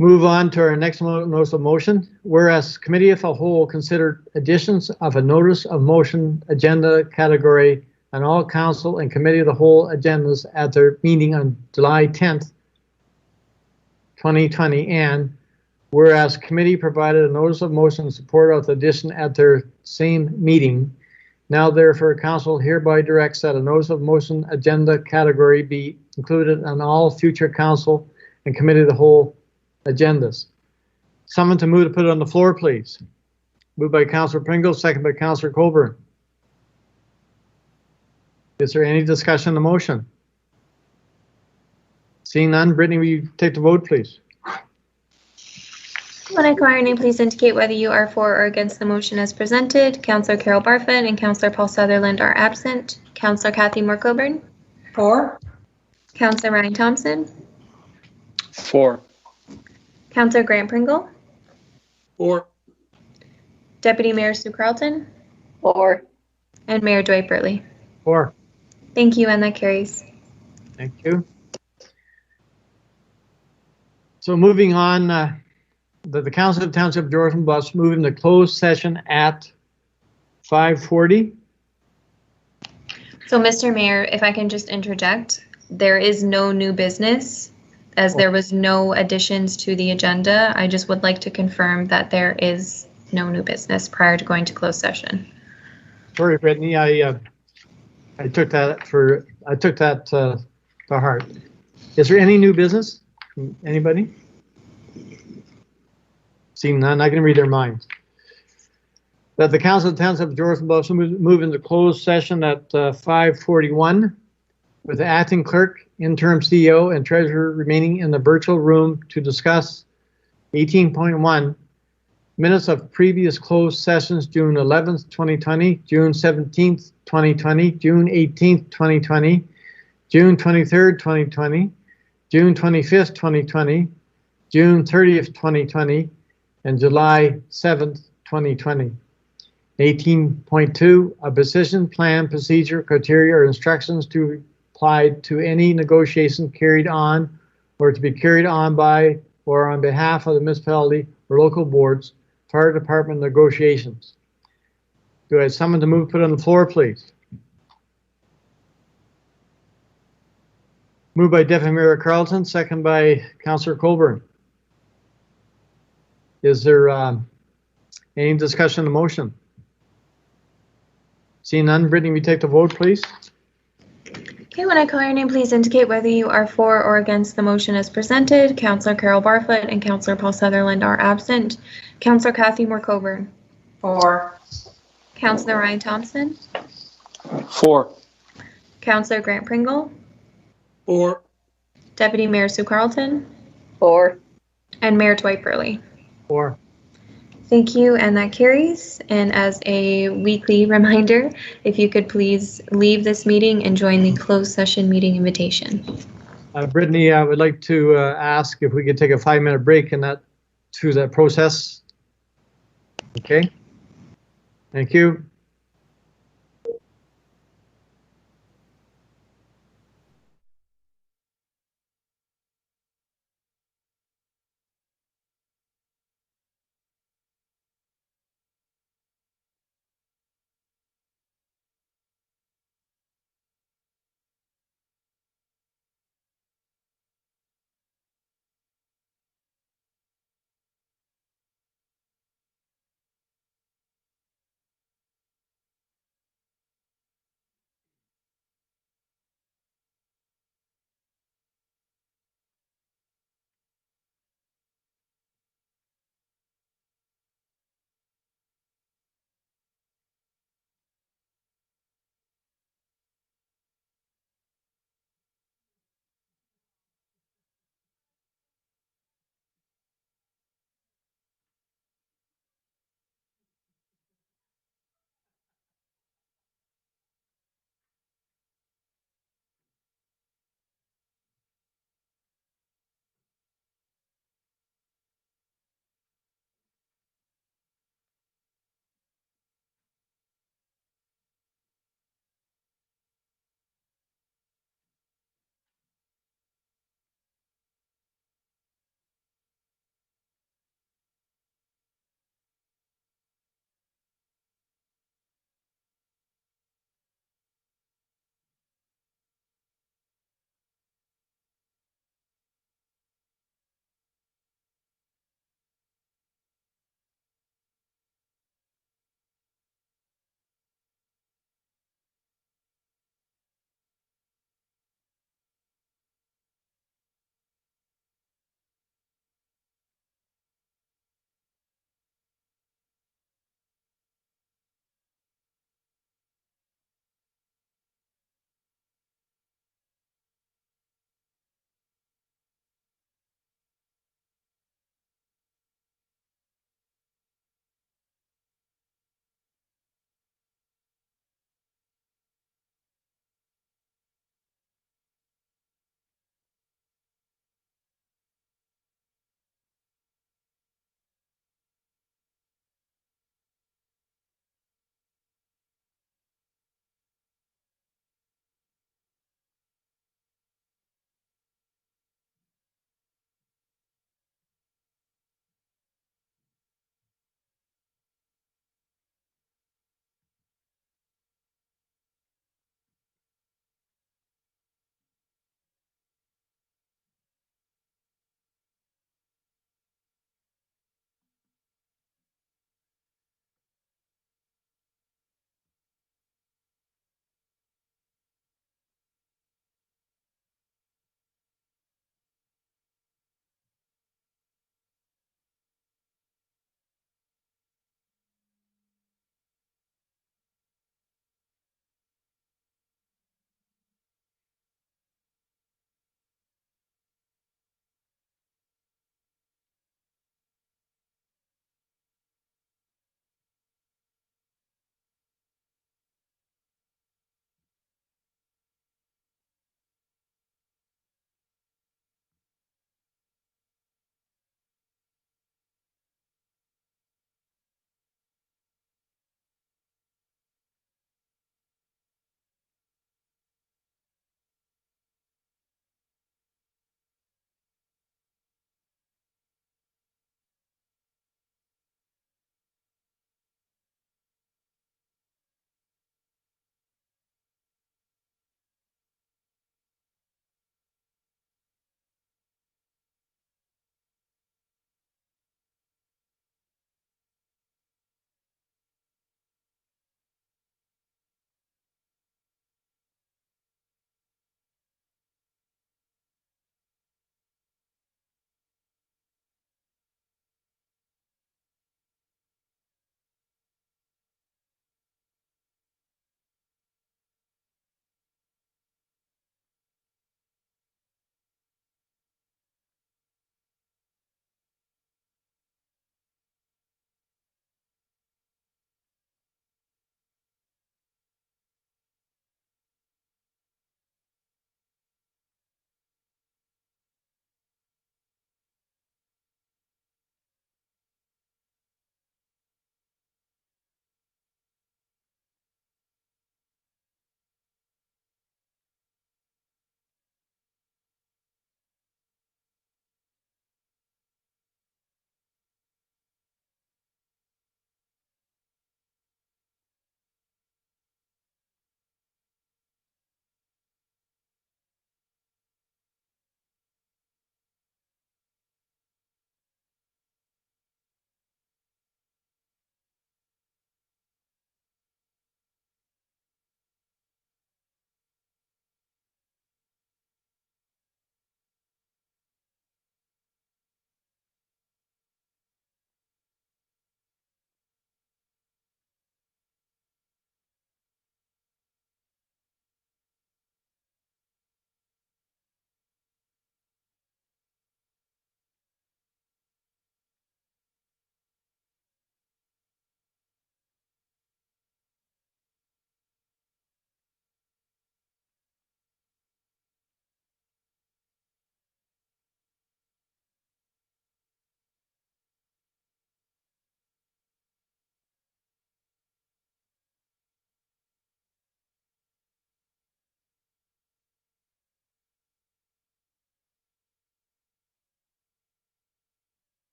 Move on to our next notice of motion. Whereas Committee of the Whole considered additions of a notice of motion agenda category on all council and Committee of the Whole agendas at their meeting on July 10th, 2020, and whereas committee provided a notice of motion in support of the addition at their same meeting, now therefore council hereby directs that a notice of motion agenda category be included on all future council and Committee of the Whole agendas. Someone to move to put it on the floor, please. Moved by Councillor Pringle, second by Councillor Coburn. Is there any discussion on the motion? Seeing none, Brittany, will you take the vote, please? When I call your name, please indicate whether you are for or against the motion as presented. Councillor Carol Barfoot and Councillor Paul Sutherland are absent. Councillor Kathy Moore-Coburn. For. Councillor Ryan Thompson. 4. Councillor Grant Pringle. 4. Deputy Mayor Sue Carlton. 4. And Mayor Dwight Burley. 4. Thank you, and that carries. Thank you. So moving on, the Council of Township of Georgian Bluffs moving to closed session at 5:40. So, Mr. Mayor, if I can just interject, there is no new business as there was no additions to the agenda. I just would like to confirm that there is no new business prior to going to closed session. Sorry, Brittany, I took that to heart. Is there any new business? Anybody? Seeing none, I can read their minds. That the Council of Township of Georgian Bluffs move into closed session at 5:41 with the acting clerk, interim CEO, and treasurer remaining in the virtual room to discuss 18.1 minutes of previous closed sessions, June 11th, 2020, June 17th, 2020, June 18th, 2020, June 23rd, 2020, June 25th, 2020, June 30th, 2020, and July 7th, 2020. 18.2, a position, plan, procedure, criteria, or instructions to apply to any negotiation carried on or to be carried on by or on behalf of the municipality or local boards, fire department negotiations. Do I have someone to move put on the floor, please? Moved by Deputy Mayor Carlton, second by Councillor Coburn. Is there any discussion on the motion? Seeing none, Brittany, we take the vote, please. Okay, when I call your name, please indicate whether you are for or against the motion as presented. Councillor Carol Barfoot and Councillor Paul Sutherland are absent. Councillor Kathy Moore-Coburn. For. Councillor Ryan Thompson. 4. Councillor Grant Pringle. 4. Deputy Mayor Sue Carlton. 4. And Mayor Dwight Burley. 4. Thank you, and that carries. And as a weekly reminder, if you could please leave this meeting and join the closed session meeting invitation. Brittany, I would like to ask if we could take a 5-minute break in that through that process. Okay. Thank you.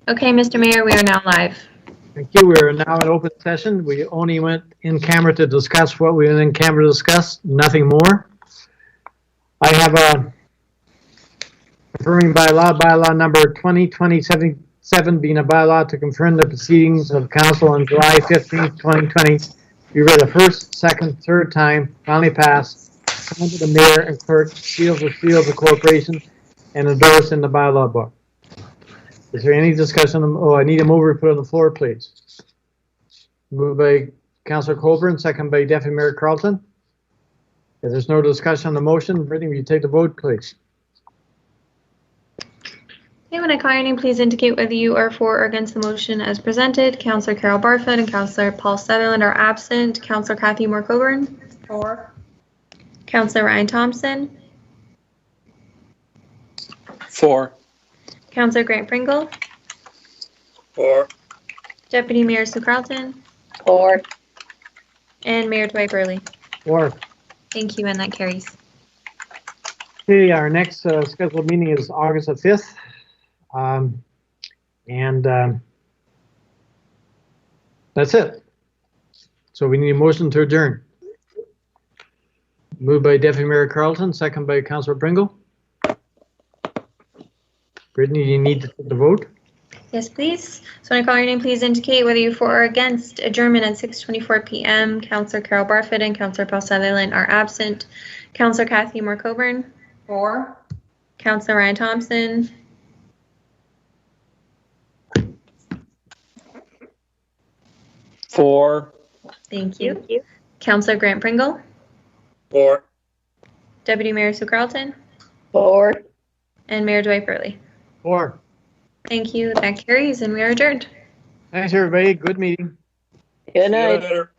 Okay, Mr. Mayor, we are now live. Thank you. We are now in open session. We only went in camera to discuss what we went in camera to discuss, nothing more. I have a confirming bylaw number 2020-77 being a bylaw to confirm the proceedings of council on July 15th, 2020. We read the first, second, third time, finally passed, signed to the mayor and clerk, seals of the corporation, and endorsed in the bylaw book. Is there any discussion? Oh, I need a mover to put on the floor, please. Moved by Councillor Colburn, second by Deputy Mayor Carlton. If there's no discussion on the motion, Brittany, will you take the vote, please? Okay, when I call your name, please indicate whether you are for or against the motion as presented. Councillor Carol Barfoot and Councillor Paul Sutherland are absent. Councillor Kathy Moore Coburn. For. Councillor Ryan Thompson. 4. Councillor Grant Pringle. 4. Deputy Mayor Sue Carlton. For. And Mayor Dwight Burley. 4. Thank you, and that carries. Okay, our next scheduled meeting is August the 5th. That's it. So we need a motion to adjourn. Moved by Deputy Mayor Carlton, second by Councillor Pringle. Brittany, you need to take the vote. Yes, please. So when I call your name, please indicate whether you're for or against adjournment at 6:24 p.m. Councillor Carol Barfoot and Councillor Paul Sutherland are absent. Councillor Kathy Moore Coburn. For. Councillor Ryan Thompson. 4. Thank you. Councillor Grant Pringle. 4. Deputy Mayor Sue Carlton. For. And Mayor Dwight Burley. 4. Thank you. That carries, and we are adjourned. Thanks, everybody. Good meeting. Good See you night. later.